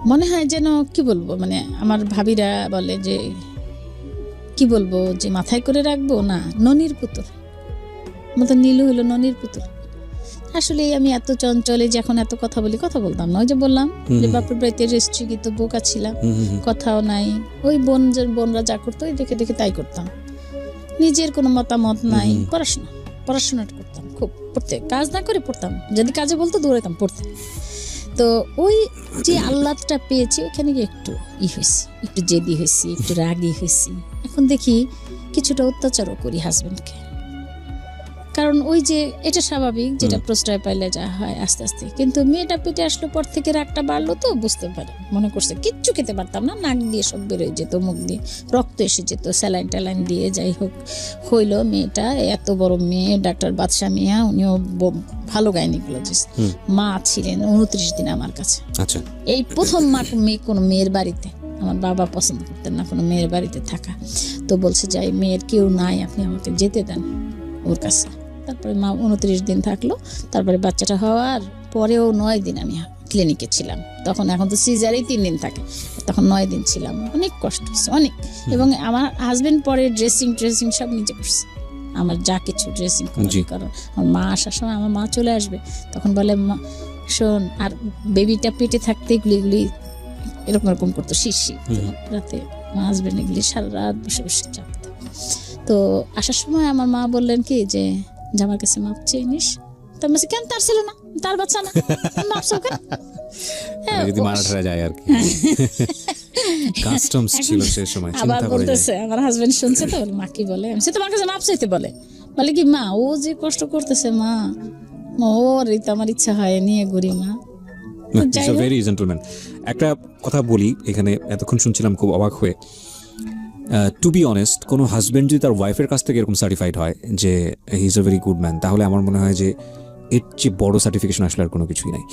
মনে হয় যেন কি বলবো, মানে আমার ভাবিরা বলে যে কি বলবো, যে মাথায় করে রাখবো না, ননির পুতুল মতো। নীলু হলো ননির পুতুল। আসলে আমি এত চঞ্চলে যে এখন এত কথা বলতাম না। ওই যে বললাম যে বাপের বাড়িতে রেস্ট্রিক্ট বোকা ছিলাম, কথাও নাই। ওই বোনরা যা করতো ওই দেখে দেখে তাই করতাম, নিজের কোনো মতামত নাই। পড়াশোনা পড়াশোনাটা করতাম, খুব পড়তে, কাজ না করে পড়তাম, যদি কাজে বলতো দৌড়াইতাম পড়তে। তো ওই যে আহ্লাদটা পেয়েছি ওখানে গিয়ে একটু হয়েছি, একটু জেদি হয়েছি, একটু রাগী হয়েছি। এখন দেখি কিছুটা অত্যাচারও করি হাজবেন্ডকে, কারণ ওই যে এটা স্বাভাবিক, যেটা প্রশ্রয় পাইলে যা হয় আস্তে আস্তে। কিন্তু মেয়েটা পেটে আসলো পর থেকে রাগটা বাড়লো, তো বুঝতে পারে, মনে করছে কিচ্ছু খেতে পারতাম না, নাক দিয়ে সব বেরোয় যেত, মুখ দিয়ে রক্ত এসে যেত, স্যালাইন ট্যালাইন দিয়ে যাই হোক হইলো। মেয়েটা এত বড় মেয়ে, ডাক্তার বাদশা মিয়া, উনিও ভালো গাইনিকোলজিস্ট, মা ছিলেন 29 দিন আমার কাছে। আচ্ছা, এই প্রথম মেয়ে কোনো মেয়ের বাড়িতে, আমার বাবা পছন্দ করতেন না কোনো মেয়ের বাড়িতে থাকা। তো বলছে যাই, মেয়ের কেউ নাই, আপনি আমাকে যেতে দেন ওর কাছে। তারপরে মা 29 দিন থাকলো। তারপরে বাচ্চাটা হওয়ার পরেও 9 দিন আমি ক্লিনিকে ছিলাম। তখন, এখন তো সিজারেই 3 দিন থাকে, তখন 9 দিন ছিলাম। অনেক কষ্ট হচ্ছে, অনেক। এবং আমার হাজবেন্ড পরে ড্রেসিং সব নিজে করছে, আমার যা কিছু ড্রেসিং কারণ আমার মা আসার সময়, আমার মা চলে আসবে, তখন বলে মা শোন, আর বেবিটা পেটে থাকতে এগুলি এরকম এরকম করতো, শিশি রাতে আমার হাজবেন্ড এগুলি সারা রাত বসে বসে চাপতো। তো আসার সময় আমার মা বললেন কি যে জামার কাছে মাপ চেয়ে নিস। তো আমি কেন, তার ছিল না, তার বাচ্চা না, মাপছো কেন? যদি মারাঠারা যায় আর কি, কাস্টমস ছিল সেই সময়। আবার বলতেছে, আমার হাজবেন্ড শুনছে, তো মা কি বলে, আমি তোমার কাছে মাপ চাইতে বলে কি মা, ও যে কষ্ট করতেছে মা, ওর তো আমার ইচ্ছা হয় নিয়ে ঘুরি মা। Very gentleman. একটা কথা বলি এখানে, এতক্ষণ শুনছিলাম খুব অবাক হয়ে। টু বি অনেস্ট, কোনো হাজব্যান্ড যদি তার ওয়াইফের কাছ থেকে এরকম সার্টিফাইড হয় যে he is a very good man, তাহলে আমার মনে হয় যে এর চেয়ে বড় সার্টিফিকেশন আসলে আর কোনো কিছুই নাই।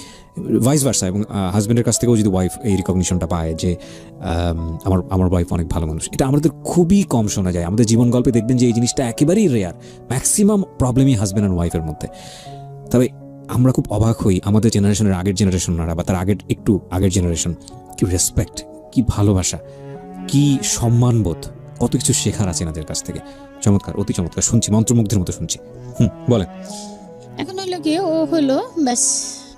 ভাইস ভার্সা, এবং হাজব্যান্ডের কাছ থেকেও যদি ওয়াইফ এই রিকগনিশনটা পায় যে আমার ওয়াইফ অনেক ভালো মানুষ, এটা আমাদের খুবই কম শোনা যায়। আমাদের জীবন গল্পে দেখবেন যে এই জিনিসটা একেবারেই রেয়ার। ম্যাক্সিমাম প্রবলেমই হাজব্যান্ড অ্যান্ড ওয়াইফের মধ্যে। তবে আমরা খুব অবাক হই, আমাদের জেনারেশনের আগের জেনারেশনরা বা তার আগের একটু আগের জেনারেশন, কি রেসপেক্ট, কি ভালোবাসা, কি সম্মানবোধ, কত কিছু শেখার আছে এনাদের কাছ থেকে। চমৎকার, অতি চমৎকার, শুনছি, মন্ত্রমুগ্ধের মতো শুনছি। বলেন। এখন হইলো কি, ও হইলো ব্যাস,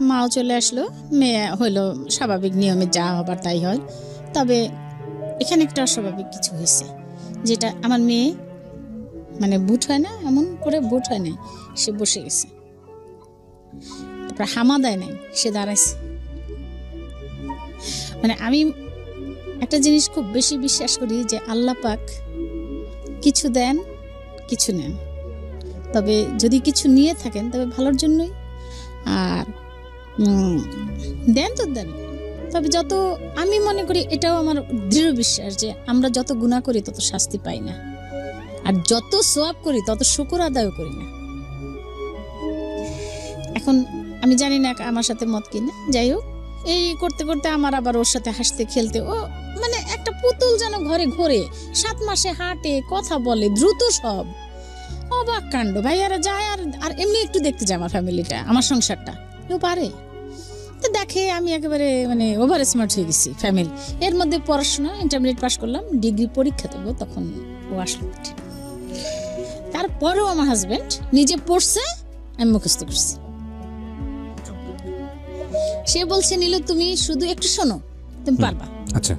মাও চলে আসলো, মেয়ে হইলো স্বাভাবিক নিয়মে যা হবার তাই হয়। তবে এখানে একটা অস্বাভাবিক কিছু হয়েছে, যেটা আমার মেয়ে মানে বুট হয় না, এমন করে বুট হয় নাই, সে বসে গেছে, তারপরে হামা দেয় নাই, সে দাঁড়াইছে। মানে আমি একটা জিনিস খুব বেশি বিশ্বাস করি যে আল্লাহ পাক কিছু দেন, কিছু নেন। তবে যদি কিছু নিয়ে থাকেন তবে ভালোর জন্যই, আর দেন তো দেন। তবে যত, আমি মনে করি, এটাও আমার দৃঢ় বিশ্বাস যে আমরা যত গুনাহ করি তত শাস্তি পাই না, আর যত সওয়াব করি তত শুকর আদায় করি না। এখন আমি জানি না আমার সাথে মত কিনা, যাই হোক, এই করতে করতে আমার আবার ওর সাথে হাসতে খেলতে, ও মানে একটা পুতুল যেন ঘরে ঘোরে, 7 মাসে হাঁটে, কথা বলে দ্রুত, সব অবাক কাণ্ড। ভাইয়ারা যায় আর এমনি একটু দেখতে যায় আমার ফ্যামিলিটা, আমার সংসারটা, কেউ পারে তো দেখে আমি একেবারে মানে ওভার স্মার্ট হয়ে গেছি ফ্যামিলি। এর মধ্যে পড়াশোনা, ইন্টারমিডিয়েট পাস করলাম, ডিগ্রি পরীক্ষা দেবো, তখন ও আসলো। তারপরেও আমার হাজবেন্ড নিজে পড়ছে, আমি মুখস্থ করছি। সে বলছে নীলু তুমি শুধু একটু শোনো, তুমি পারবা। আচ্ছা,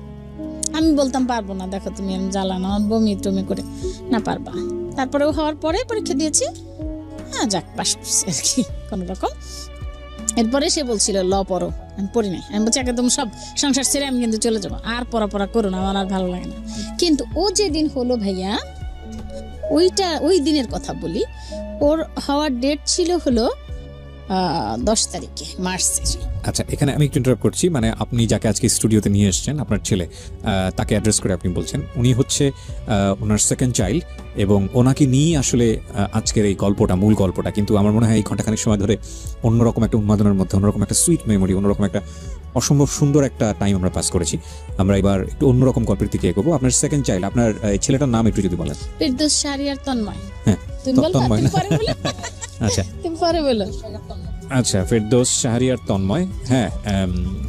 আমি বলতাম পারবো না, দেখো তুমি আমি জ্বালানো বমি টমি করে, না পারবা। তারপরেও হওয়ার পরে পরীক্ষা দিয়েছি, হ্যাঁ যাক পাস করছি আর কি কোনো রকম। এরপরে সে বলছিল ল পড়ো, আমি পড়ি নাই। আমি বলছি একদম সব সংসার ছেড়ে আমি কিন্তু চলে যাবো, আর পড়া করো না, আমার আর ভালো লাগে না। কিন্তু ও যেদিন হলো ভাইয়া, ওই দিনের কথা বলি, ওর হওয়ার ডেট ছিল হলো 10 তারিখে মার্চের। আচ্ছা, এখানে আমি একটু ইন্টারাপ্ট করছি। মানে আপনি যাকে আজকে স্টুডিওতে নিয়ে এসেছেন, আপনার ছেলে, তাকে অ্যাড্রেস করে আপনি বলছেন, উনি হচ্ছে ওনার সেকেন্ড চাইল্ড, এবং ওনাকে নিয়েই আসলে আজকের এই গল্পটা, মূল গল্পটা। কিন্তু আমার মনে হয় এই ঘন্টাখানেক সময় ধরে অন্যরকম একটা উন্মাদনার মধ্যে, অন্যরকম একটা সুইট মেমোরি, অন্যরকম একটা অসম্ভব সুন্দর একটা টাইম আমরা পাস করেছি। আমরা এবার একটু অন্যরকম গল্পের দিকে এগোবো। আপনার সেকেন্ড চাইল্ড, আপনার ছেলেটার নাম একটু যদি বলেন। ফেরদৌস শাহরিয়ার তন্ময়। হ্যাঁ, তন্ময় না? আচ্ছা, তুমি পরে বলো। আচ্ছা, ফেরদৌস শাহরিয়ার তন্ময়। হ্যাঁ,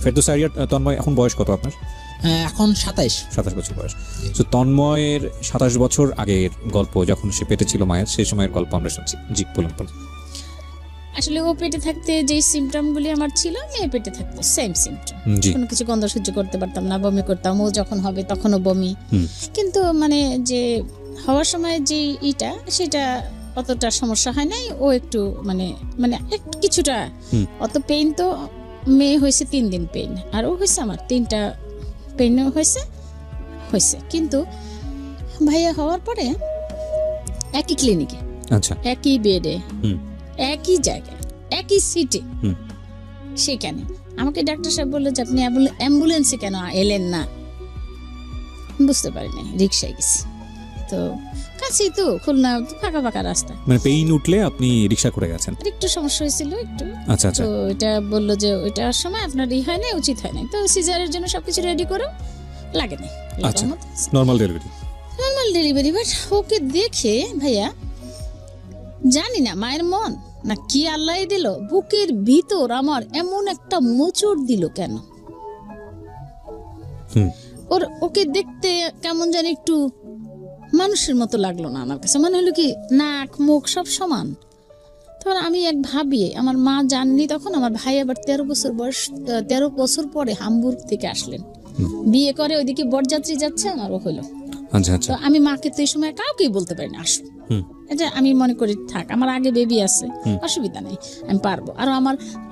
ফেরদৌস শাহরিয়ার তন্ময়, এখন বয়স কত আপনার? এখন 27 বছর বয়স। তো তন্ময়ের 27 বছর আগের গল্প, যখন সে পেটে ছিল মায়ের, সেই সময়ের গল্প আমরা শুনছি। জি বলুন। আসলে ও পেটে থাকতে যেই সিমটমগুলি আমার ছিল, মেয়ে পেটে থাকতে সেম সিমটম। কোনো কিছু গন্ধ সহ্য করতে পারতাম না, বমি করতাম, ও যখন হবে তখনও বমি। কিন্তু মানে যে হওয়ার সময় যে সেটা অতটা সমস্যা হয় নাই, ও একটু মানে মানে একটু কিছুটা, অত পেইন তো মেয়ে হয়েছে 3 দিন পেইন, আর ও হয়েছে আমার 3টা পেইন হয়েছে। কিন্তু ভাইয়া হওয়ার পরে একই ক্লিনিকে, আচ্ছা, একই বেডে, হুম, একই জায়গায়, একই সিটে, সেখানে আমাকে ডাক্তার সাহেব বললো যে আপনি অ্যাম্বুলেন্সে কেন এলেন না। বুঝতে পারি না, রিক্সায় গেছি, তো কাছেই তো, খুলনা ফাঁকা ফাঁকা রাস্তা। মানে পেইন উঠলে আপনি রিক্সা করে গেছেন? আর একটু সমস্যা হয়েছিল একটু, আচ্ছা আচ্ছা, তো এটা বললো যে ওইটার সময় আপনার হয় না, উচিত হয় না, তো সিজারের জন্য সবকিছু রেডি করো, লাগে না, আচ্ছা, normal delivery, normal delivery. But ওকে দেখে ভাইয়া জানি না মায়ের মন না কি আল্লাহ দিল, বুকের ভিতর আমার এমন একটা মোচড় দিল কেন। ওকে দেখতে কেমন জানি একটু মানুষের মতো লাগলো না আমার কাছে, মনে হলো কি নাক মুখ সব সমান। তখন আমি এক ভাবি, আমার মা জাননি তখন, আমার ভাই আবার 13 বছর বয়স, 13 বছর পরে হামবুর্গ থেকে আসলেন, বিয়ে করে ওইদিকে বরযাত্রী যাচ্ছে, আমারও হলো। আচ্ছা আচ্ছা, তো আমি মাকে তো এই সময় কাউকেই বলতে পারি না আসো, এটা আমি মনে করি থাক, আমার আগে বেবি আছে, অসুবিধা নেই, আমি পারবো। আর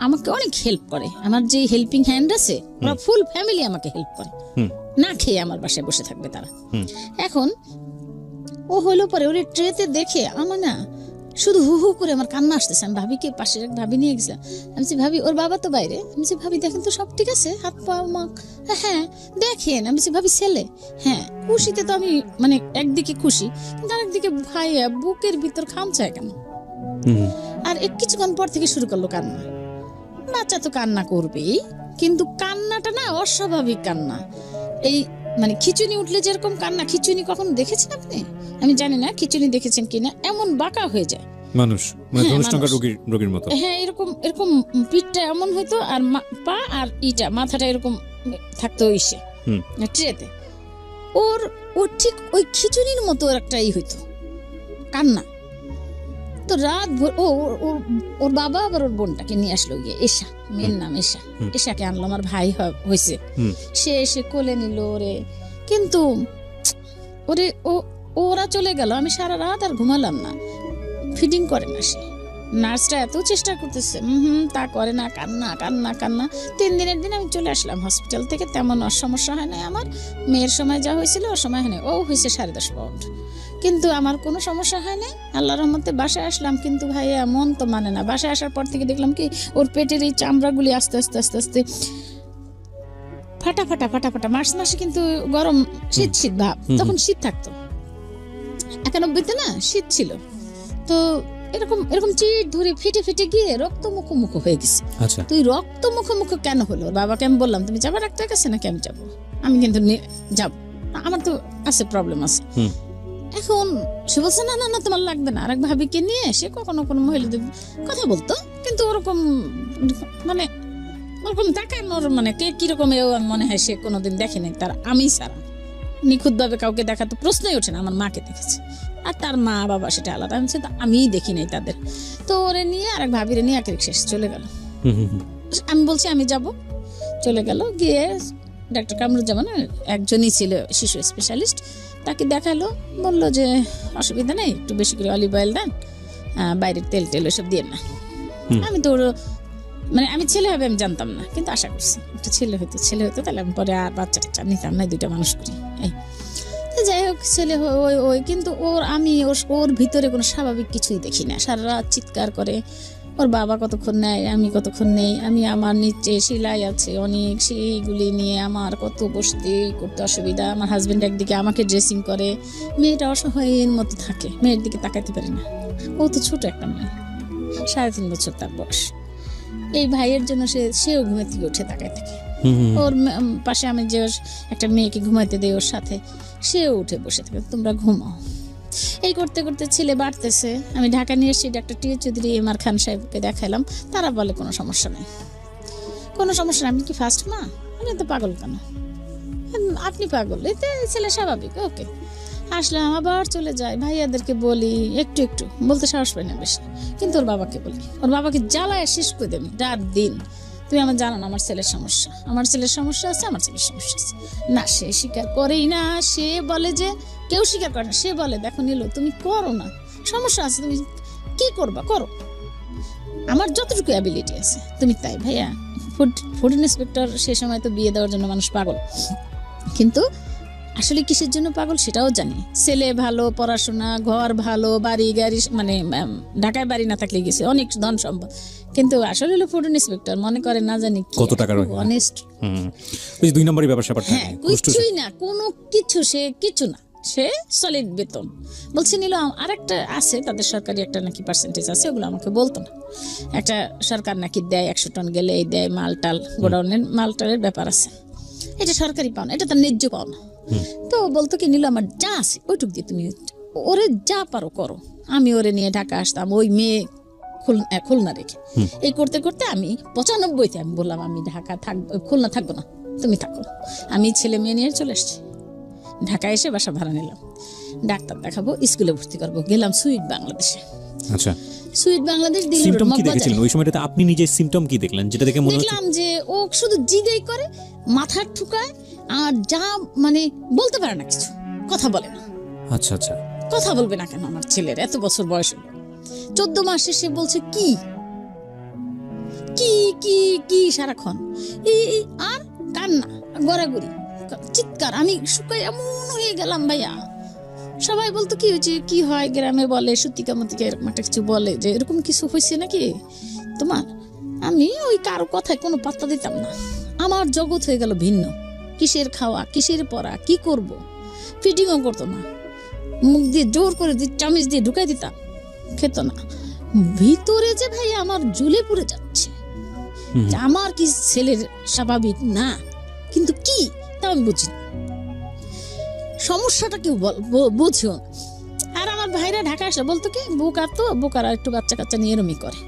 আমাকে অনেক হেল্প করে, আমার যে হেল্পিং হ্যান্ড আছে ওরা ফুল ফ্যামিলি আমাকে হেল্প করে, না খেয়ে আমার বাসায় বসে থাকবে তারা। এখন ও হলো পরে ওর ট্রেতে দেখে আমার না শুধু হু হু করে আমার কান্না আসতেছে। আমি ভাবিকে পাশের এক ভাবি নিয়ে গেছিলাম, আমি বলছি ভাবি, ওর বাবা তো বাইরে, আমি বলছি ভাবি দেখেন তো সব ঠিক আছে, হাত পা মাখ, হ্যাঁ দেখেন, আমি বলছি ভাবি ছেলে, হ্যাঁ খুশিতে তো আমি মানে একদিকে খুশি, কিন্তু আরেকদিকে ভাইয়া বুকের ভিতর খামচায় কেন। আর কিছুক্ষণ পর থেকে শুরু করলো কান্না। বাচ্চা তো কান্না করবেই, কিন্তু কান্নাটা না অস্বাভাবিক কান্না, এই মানে খিচুনি উঠলে যেরকম কান্না, খিচুনি কখন দেখেছেন আপনি? আমি জানি না খিচুনি দেখেছেন কিনা, এমন বাঁকা হয়ে যায় মানুষ, মানে ধনুষ্টঙ্কার রোগীর মতো, হ্যাঁ এরকম এরকম পিঠটা এমন হইতো, আর পা আর মাথাটা এরকম থাকতো ইসে ট্রেতে। ও ঠিক ওই খিচুনির মতো একটা হইতো কান্না। তো রাত ভোর ওর বাবা আবার ওর বোনটাকে নিয়ে আসলো, গিয়ে এশা, মেয়ের নাম এশা, এশাকে আনলো, আমার ভাই হয়েছে, সে এসে কোলে নিল ওরে। কিন্তু ওরা চলে গেল, আমি সারা রাত আর ঘুমালাম না, ফিডিং করে না সে, নার্সরা এত চেষ্টা করতেছে, তা করে না, কান্না কান্না কান্না। 3 দিনের দিন আমি চলে আসলাম হসপিটাল থেকে, তেমন সমস্যা হয় না আমার, মেয়ের সময় যা হয়েছিল ওর সময় হয়নি, ও হয়েছে 10.5 পাউন্ড, কিন্তু আমার কোনো সমস্যা হয় নাই, আল্লাহর রহমতে। বাসায় আসলাম, কিন্তু ভাইয়া মন তো মানে না, বাসায় আসার পর থেকে দেখলাম কি ওর পেটের এই চামড়াগুলি আস্তে আস্তে আস্তে আস্তে ফাটা ফাটা ফাটা ফাটা। মার্চ মাসে কিন্তু গরম, শীত শীত ভাব, তখন শীত থাকতো, 91-তে না শীত ছিল, তো এরকম এরকম চিট ধরে ফেটে ফেটে গিয়ে রক্ত মুখো হয়ে গেছে। আচ্ছা, তুই রক্ত মুখো কেন হলো? ওর বাবাকে আমি বললাম তুমি যাবা ডাক্তারের কাছে? নাকি আমি যাবো, আমি কিন্তু যাবো, আমার তো আছে প্রবলেম আছে। এখন সে বলছে না না না তোমার লাগবে না। আরেক ভাবিকে নিয়ে সে কখনো কোনো মহিলাদের কথা বলতো, কিন্তু ওরকম মানে ওরকম তাকানোর মানে কে কিরকম মনে হয় সে কোনোদিন দেখেনি তার, আমি ছাড়া নিখুঁত ভাবে কাউকে দেখা তো প্রশ্নই ওঠে না। আমার মাকে দেখেছে, আর তার মা বাবা সেটা আলাদা, আমিই দেখি নাই তাদের। তো ওরে নিয়ে আরেক ভাবিরে নিয়ে এক রিক্সা চলে গেল। আমি বলছি আমি যাব, চলে গেল, গিয়ে ডাক্তার কামরুজ্জামান একজনই ছিল শিশু স্পেশালিস্ট, তাকে দেখালো, বললো যে অসুবিধা নেই, একটু বেশি করে অলিভ অয়েল দেন, বাইরের তেল টেল ওসব দিয়ে না। আমি তো মানে আমি ছেলে হবে আমি জানতাম না, কিন্তু আশা করছি একটা ছেলে হইতো তাহলে আমি পরে আর বাচ্চা টাচ্চা নিতাম না, 2টা মানুষ করি। যাই হোক ছেলে ওই কিন্তু ওর ভিতরে কোনো স্বাভাবিক কিছুই দেখি না, সারা রাত চিৎকার করে, ওর বাবা কতক্ষণ নেয়, আমি কতক্ষণ নেই, আমি আমার নিচে সেলাই আছে অনেক, সেইগুলি নিয়ে আমার কত বসতে করতে অসুবিধা। আমার হাজবেন্ড একদিকে আমাকে ড্রেসিং করে, মেয়েটা অসহায়ের মতো থাকে, মেয়ের দিকে তাকাতে পারে না, ও তো ছোট একটা মেয়ে, 3.5 বছর তার বয়স। এই ভাইয়ের জন্য সেও ঘুমে থেকে উঠে তাকায় থাকে, ওর পাশে আমি যে একটা মেয়েকে ঘুমাইতে দেই ওর সাথে, সেও উঠে বসে থাকে, তোমরা ঘুমাও। এই করতে করতে ছেলে বাড়তেছে। আমি ঢাকা নিয়ে এসেছি, ডাক্তার টি চৌধুরী এমআর খান সাহেবকে দেখালাম, তারা বলে কোনো সমস্যা নেই, কোনো সমস্যা নেই। আপনি কি ফার্স্ট মা? আমি তো পাগল কেন? আপনি পাগল, এতে ছেলে স্বাভাবিক, ওকে। আসলাম, আবার চলে যায়, ভাইয়াদেরকে বলি, একটু একটু বলতে সাহস পাই না বেশি, কিন্তু ওর বাবাকে বলি, ওর বাবাকে জ্বালায় শেষ করে দেবে রাত দিন। তুমি আমার জানো না আমার ছেলের সমস্যা, আমার ছেলের সমস্যা আছে, আমার ছেলের সমস্যা আছে। না, সে স্বীকার করেই না, সে বলে যে কেউ স্বীকার করে না, সে বলে দেখো নীলু তুমি করো না, সমস্যা আছে, তুমি কি করবা করো, আমার যতটুকু অ্যাবিলিটি আছে তুমি তাই। ভাইয়া ফুড ইন্সপেক্টর সে সময় তো বিয়ে দেওয়ার জন্য মানুষ পাগল, কিন্তু আসলে কিসের জন্য পাগল সেটাও জানি। ছেলে ভালো, পড়াশোনা, ঘর ভালো, বাড়ি গাড়ি, মানে ঢাকায় বাড়ি না থাকলে গেছে অনেক ধন সম্পদ, কিন্তু আসলে হলো ফুড ইন্সপেক্টর মনে করে না জানি কত টাকার অনেস্ট। ওই 2 নম্বরই ব্যাপার স্যাপারটা। হ্যাঁ, কিছুই না, কোনো কিছু, সে কিছু না, সে সলিড বেতন বলছে নিল। আরেকটা আছে তাদের সরকারি একটা নাকি পার্সেন্টেজ আছে, ওগুলো আমাকে বলতো না। একটা সরকার নাকি দেয় 100 টন গেলে এই দেয়, মালটাল গোডাউনের মালটালের ব্যাপার আছে, এটা সরকারি পাওনা, এটা তার ন্যায্য পাওনা। তো বলতো কি নিল আমার যা আছে ওইটুক দিয়ে তুমি ওরে যা পারো করো। আমি ওরে নিয়ে ঢাকা আসতাম, ওই মেয়ে খুলনা রেখে এই করতে করতে আমি 95-তে আমি বললাম আমি ঢাকা থাকবো, খুলনা থাকবো না, তুমি থাকো। আমি ছেলে মেয়ে নিয়ে চলে এসছি ঢাকা, এসে বাসা ভাড়া নিলাম, ডাক্তার দেখাবো, স্কুলে ভর্তি করবো, গেলাম সুইট বাংলাদেশে। আচ্ছা, সুইট বাংলাদেশ সিম্পটম কি দেখেছিলেন ওই সময়টাতে? আপনি নিজে সিম্পটম কি দেখলেন যেটা দেখে মনে হচ্ছে? দেখলাম যে ও শুধু জিদেই করে, মাথা ঠুকায়, আর যা মানে বলতে পারে না, কিছু কথা বলে না। আচ্ছা আচ্ছা, কথা বলবে না কেন? আমার ছেলের এত বছর বয়স হলো, 14 মাসে সে বলছে কি কি কি কি সারাক্ষণ আর কান্না, গড়াগড়ি, চিৎকার। আমি শুকাই এমন হয়ে গেলাম ভাইয়া। সবাই বলতো কি হয়েছে, কি হয় গ্রামে বলে সত্যিকা মতিকা এরকম একটা কিছু বলে যে এরকম কিছু হয়েছে নাকি তোমার। আমি ওই কারো কথায় কোনো পাত্তা দিতাম না, আমার জগৎ হয়ে গেল ভিন্ন। কিসের খাওয়া, কিসের পড়া, কি করব, ফিটিংও করতো না, মুখ দিয়ে জোর করে চামিচ দিয়ে ঢুকাই দিতাম, খেত না। ভিতরে যে ভাই আমার জ্বলে পড়ে যাচ্ছে, আমার কি ছেলের স্বাভাবিক না, কিন্তু কি তা আমি বুঝি না। সমস্যাটা কেউ বুঝিও। আর আমার ভাইরা ঢাকা আসে বলতো কি বোকার, তো বোকারা একটু বাচ্চা কাচ্চা নিয়ে এরমই করে।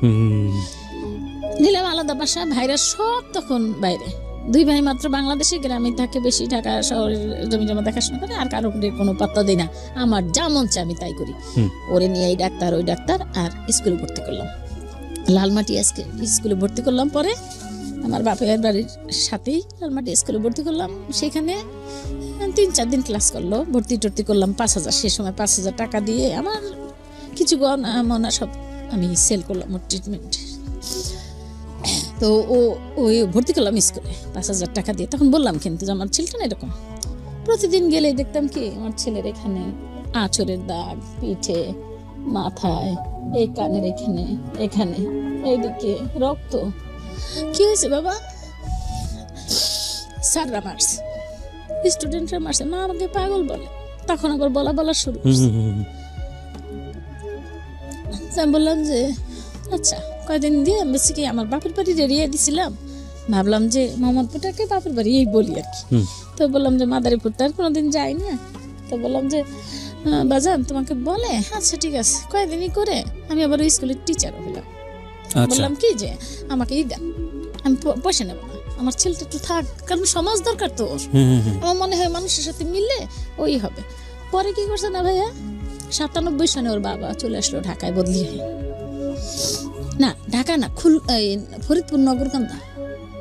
নিলাম আলাদা বাসা, ভাইরা সব তখন বাইরে, 2 ভাই মাত্র বাংলাদেশে, গ্রামে থাকে বেশি, ঢাকা শহরের জমি জমা দেখাশোনা করে, আর কারো কোনো পাত্তা দেয় না। আমার যা মন চায় আমি তাই করি। ওরে নিয়ে এই ডাক্তার ওই ডাক্তার, আর স্কুলে ভর্তি করলাম, লালমাটি স্কুলে ভর্তি করলাম। পরে আমার বাপের বাড়ির সাথেই লালমাটি স্কুলে ভর্তি করলাম, সেখানে 3-4 দিন ক্লাস করলো, ভর্তি টর্তি করলাম 5,000, সে সময় 5,000 টাকা দিয়ে আমার কিছু গহনা মনা সব আমি সেল করলাম ওর ট্রিটমেন্ট। তো ওই ভর্তি করলাম স্কুলে 5,000 টাকা দিয়ে। তখন বললাম কিন্তু যে আমার ছেলেটা না এরকম, প্রতিদিন গেলে দেখতাম কি আমার ছেলের এখানে আঁচড়ের দাগ, পিঠে, মাথায়, এই কানের এখানে, এখানে এইদিকে রক্ত। কি হয়েছে বাবা? স্যাররা মারছে, স্টুডেন্টরা মারছে, মা আমাকে পাগল বলে। তখন আবার বলা শুরু করছে। আমি বললাম যে আচ্ছা কয়দিন দিয়ে বেশি কি আমার বাপের বাড়ি রেড়িয়ে দিছিলাম, ভাবলাম যে মোহাম্মদপুরটাকে বাপের বাড়ি এই বলি আর কি। তো বললাম যে মাদারীপুর তো আর কোনোদিন যাই না। তো বললাম যে বাজান তোমাকে বলে, আচ্ছা ঠিক আছে, কয়দিনই করে আমি আবার ওই স্কুলের টিচারও হলাম। বললাম কি যে আমাকে দেন, আমি পয়সা নেবো না, আমার ছেলেটা একটু থাক, কারণ সমাজ দরকার তো ওর। আমার মনে হয় মানুষের সাথে মিললে ওই হবে। পরে কি করছে না ভাইয়া, 97 সনে ওর বাবা চলে আসলো ঢাকায়, বদলি হয়ে, না ঢাকা না ফরিদপুর নগরকান্দা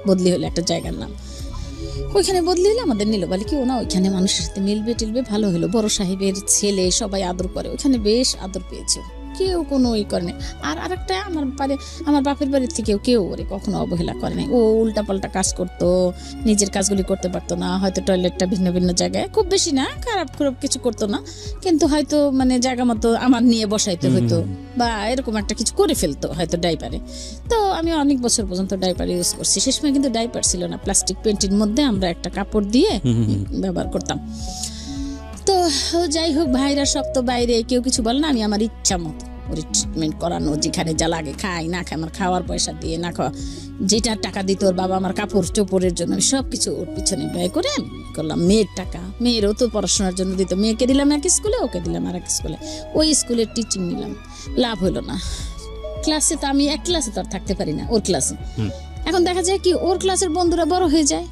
বদলি হলো একটা জায়গার নাম, ওইখানে বদলি হলে আমাদের নিল, বলে কি ও না ওইখানে মানুষের সাথে মিলবে টিলবে, ভালো হলো, বড় সাহেবের ছেলে, সবাই আদর করে, ওইখানে বেশ আদর পেয়েছে, কেউ কোনো ই করে না। আর আরেকটা আমার বাপের বাড়ির থেকেও কেউ ওরে কখনো অবহেলা করে নাই। ও উল্টাপাল্টা কাজ করতো, নিজের কাজগুলি করতে পারতো না, হয়তো টয়লেটটা ভিন্ন ভিন্ন জায়গায়, খুব বেশি না, খারাপ কিছু করতো না, কিন্তু হয়তো মানে জায়গা মতো আমার নিয়ে বসাইতে হইতো, বা এরকম একটা কিছু করে ফেলতো হয়তো ডাইপারে। তো আমি অনেক বছর পর্যন্ত ডাইপার ইউজ করছি। সে সময় কিন্তু ডাইপার ছিল না, প্লাস্টিক পেন্টির মধ্যে আমরা একটা কাপড় দিয়ে ব্যবহার করতাম। তো যাই হোক, ভাইরা সব তো বাইরে, কেউ কিছু বলে না, আমি আমার ইচ্ছা মতো ওর ট্রিটমেন্ট করানো, যেখানে যা লাগে খাই না খাই, আমার খাওয়ার পয়সা দিয়ে না খাওয়া, যেটা টাকা দিত ওর বাবা আমার কাপড় চোপড়ের জন্য, আমি সব কিছু ওর পিছনে ব্যয় করে আমি করলাম। মেয়ের টাকা, মেয়েরও তো পড়াশোনার জন্য দিত, মেয়েকে দিলাম এক স্কুলে, ওকে দিলাম আর এক স্কুলে, ওই স্কুলের টিচিং নিলাম, লাভ হলো না। ক্লাসে তো আমি এক ক্লাসে তো আর থাকতে পারি না, ওর ক্লাসে। এখন দেখা যায় কি ওর ক্লাসের বন্ধুরা বড় হয়ে যায়,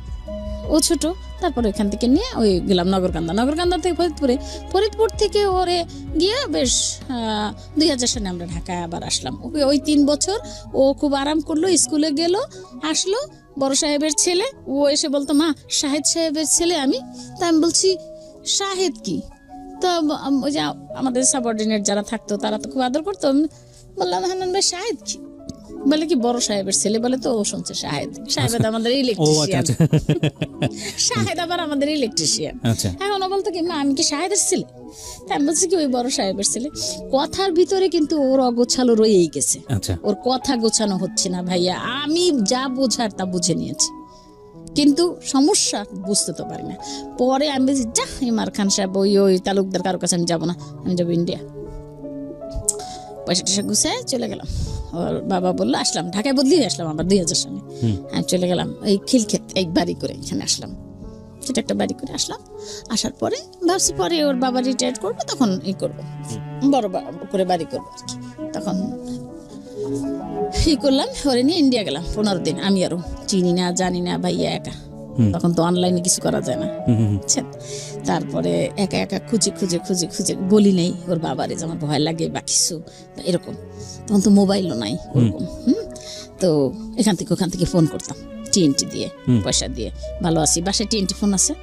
ও ছোট, তারপর ওইখান থেকে নিয়ে ওই গেলাম নগরকান্দা থেকে ফরিদপুর থেকে ওরে গিয়ে বেশ 2000 সালে আমরা ঢাকায় আবার আসলাম। ওকে ওই 3 বছর ও খুব আরাম করলো, স্কুলে গেল আসলো, বড় সাহেবের ছেলে, ও এসে বলতো মা শাহেদ সাহেবের ছেলে আমি। তা আমি বলছি শাহেদ কি? তো ওই যে আমাদের সাবঅর্ডিনেট যারা থাকতো তারা তো খুব আদর করতো। আমি বললাম হান্নান ভাই শাহেদ কি? বলে কি বড় সাহেবের ছেলে। বলে তো ও শুনছে শাহেদ। শাহেদ আমাদের ইলেকট্রিশিয়ান। শাহেদ আবার আমাদের ইলেকট্রিশিয়ান। আচ্ছা এখন ও বলতো কি মা আমি কি শাহেদের ছেলে? তাই আমি বলছি কি ওই বড় সাহেবের ছেলে। কথার ভিতরে কিন্তু ওর অগোছালো রয়েই গেছে, আচ্ছা ওর কথা গোছানো হচ্ছে না ভাইয়া। আমি যা বোঝার তা বুঝে নিয়েছি, কিন্তু সমস্যা বুঝতে তো পারি না। পরে আমি বলছি যা ইমার খান সাহেব ওই তালুকদার কারো কাছে আমি যাবো না, আমি যাবো ইন্ডিয়া। পয়সা টয়সা গুছায় চলে গেলাম। ওর বাবা বললো আসলাম ঢাকায়, বদলি আসলাম আবার 2000 সালে। আমি চলে গেলাম এই খিলক্ষেত এক বাড়ি করে এখানে আসলাম, সেটা একটা বাড়ি করে আসলাম। আসার পরে ভাবছি পরে ওর বাবা রিটায়ার করবে তখন এই করবো, বড় করে বাড়ি করবো আর কি। তখন করলাম, ওরে নিয়ে ইন্ডিয়া গেলাম 15 দিন। আমি আরো চিনি না জানি না ভাইয়া, একা। তখন তো অনলাইনে কিছু করা যায় না, বুঝছেন। তারপরে একা একা খুঁজে খুঁজে খুঁজে খুঁজে বলি নেই ওর বাবারে যে আমার ভয় লাগে বা কিছু এরকম। তখন তো মোবাইলও নাই ওরকম। তো এখান থেকে ওখান থেকে ফোন করতাম টিএনটি দিয়ে, পয়সা দিয়ে। ভালো আছি, বাসায় টিএনটি ফোন আছে,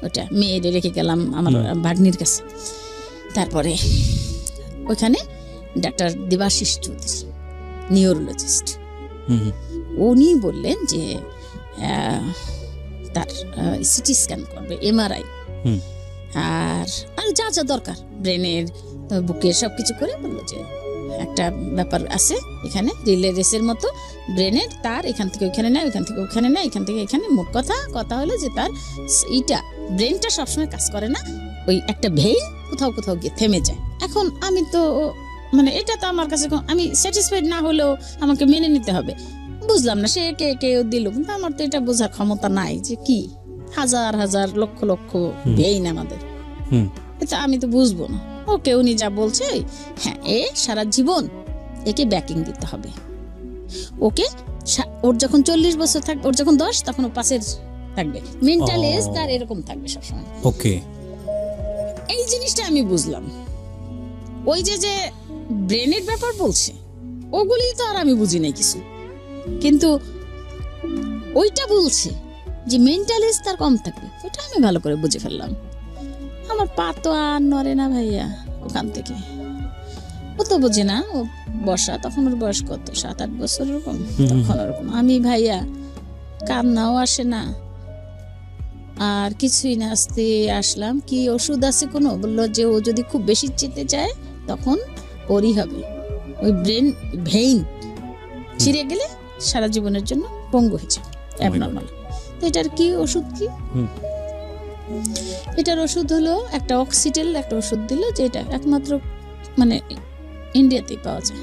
ওটা মেয়েরে রেখে গেলাম আমার ভাগ্নির কাছে। তারপরে ওইখানে ডাক্তার দেবাশিস চৌধুরী নিউরোলজিস্ট, উনি বললেন যে তার সিটি স্ক্যান করবে, এমআরআই আর যা যা দরকার ব্রেনের বুকের সবকিছু করে বললো যে একটা ব্যাপার আছে এখানে, রিলে রেসের মতো ব্রেনের তার এখান থেকে ওইখানে নেয়, ওইখান থেকে ওইখানে নেয়, এখান থেকে এখানে। মোট কথা হলো যে তার এইটা ব্রেনটা সবসময় কাজ করে না, ওই একটা ভেইন কোথাও কোথাও গিয়ে থেমে যায়। এখন আমি তো মানে এটা তো আমার কাছে আমি স্যাটিসফাইড না হলেও আমাকে মেনে নিতে হবে। বুঝলাম না সে কেউ দিল, কিন্তু আমার তো এটা বোঝার ক্ষমতা নাই যে কি হাজার হাজার লক্ষ লক্ষ ভেইন আমাদের, এটা আমি তো বুঝবো না। ওকে উনি যা বলছে হ্যাঁ এ সারা জীবন একে ব্যাকিং দিতে হবে। ওকে ওর যখন 40 বছর থাকবে, ওর যখন 10 তখন ও পাশের থাকবে, মেন্টাল এজ তার এরকম থাকবে সবসময়। ওকে, এই জিনিসটা আমি বুঝলাম। ওই যে ব্রেনের ব্যাপার বলছে ওগুলি তো আর আমি বুঝি নাই কিছু, কিন্তু ওইটা বলছে যে মেন্টাল এজ তার কম থাকবে, ওটা আমি ভালো করে বুঝে ফেললাম। আমার পা তো আর নড়ে না ভাইয়া ওখান থেকে। ও তো বুঝে না, ও বসা তখন ওর বয়স কত 7-8 বছর এরকম, তখন ওরকম। আমি ভাইয়া কান্নাও আসে না আর কিছুই না, আসতে আসলাম কি ওষুধ আছে কোনো, বললো যে ও যদি খুব বেশি চেতে চায় তখন ওরই হবে, ওই ব্রেন ভেইন ছিঁড়ে গেলে সারা জীবনের জন্য পঙ্গু হয়েছে, অ্যাবনর্মাল। তো এটার কি ওষুধ কি? এটার ওষুধ হলো একটা অক্সিটেল, একটা ওষুধ দিল যেটা একমাত্র মানে ইন্ডিয়াতেই পাওয়া যায়।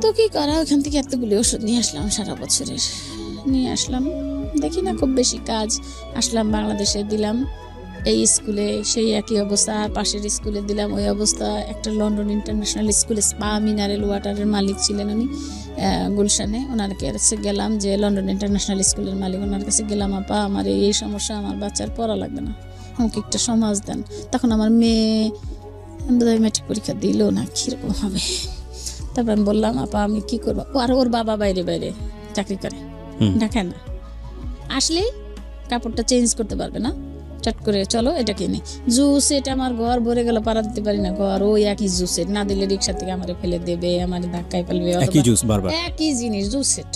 তো কি করা, ওখান থেকে এতগুলি ওষুধ নিয়ে আসলাম, সারা বছরের নিয়ে আসলাম, দেখি না খুব বেশি কাজ। আসলাম বাংলাদেশে দিলাম, এই স্কুলে সেই একই অবস্থা, পাশের স্কুলে দিলাম ওই অবস্থা। একটা লন্ডন ইন্টারন্যাশনাল স্কুলে স্পা মিনারেল ওয়াটারের মালিক ছিলেন উনি, গুলশানে, ওনার কাছে গেলাম, যে লন্ডন ইন্টারন্যাশনাল স্কুলের মালিক, ওনার কাছে গেলাম, আপা আমার এই সমস্যা, আমার বাচ্চার পড়া লাগবে না, আমাকে একটা সমাজ দেন। তখন আমার মেয়ে বোধহয় ম্যাট্রিক পরীক্ষা দিল না, কীরকম হবে। তারপর আমি বললাম আপা আমি কি করবো, আর ওর বাবা বাইরে বাইরে চাকরি করে, ঢাকায় না, আসলেই কাপড়টা চেঞ্জ করতে পারবে না, চট করে চলো এটা কিনে। জুস এটা আমার ঘর ভরে গেল, পাড়া দিতে পারি না ঘর, ওই একই জুস সেট না দিলে রিক্সা থেকে আমারে ফেলে দেবে, আমার ধাক্কায় ফেলবে, একই জিনিস জুস সেট।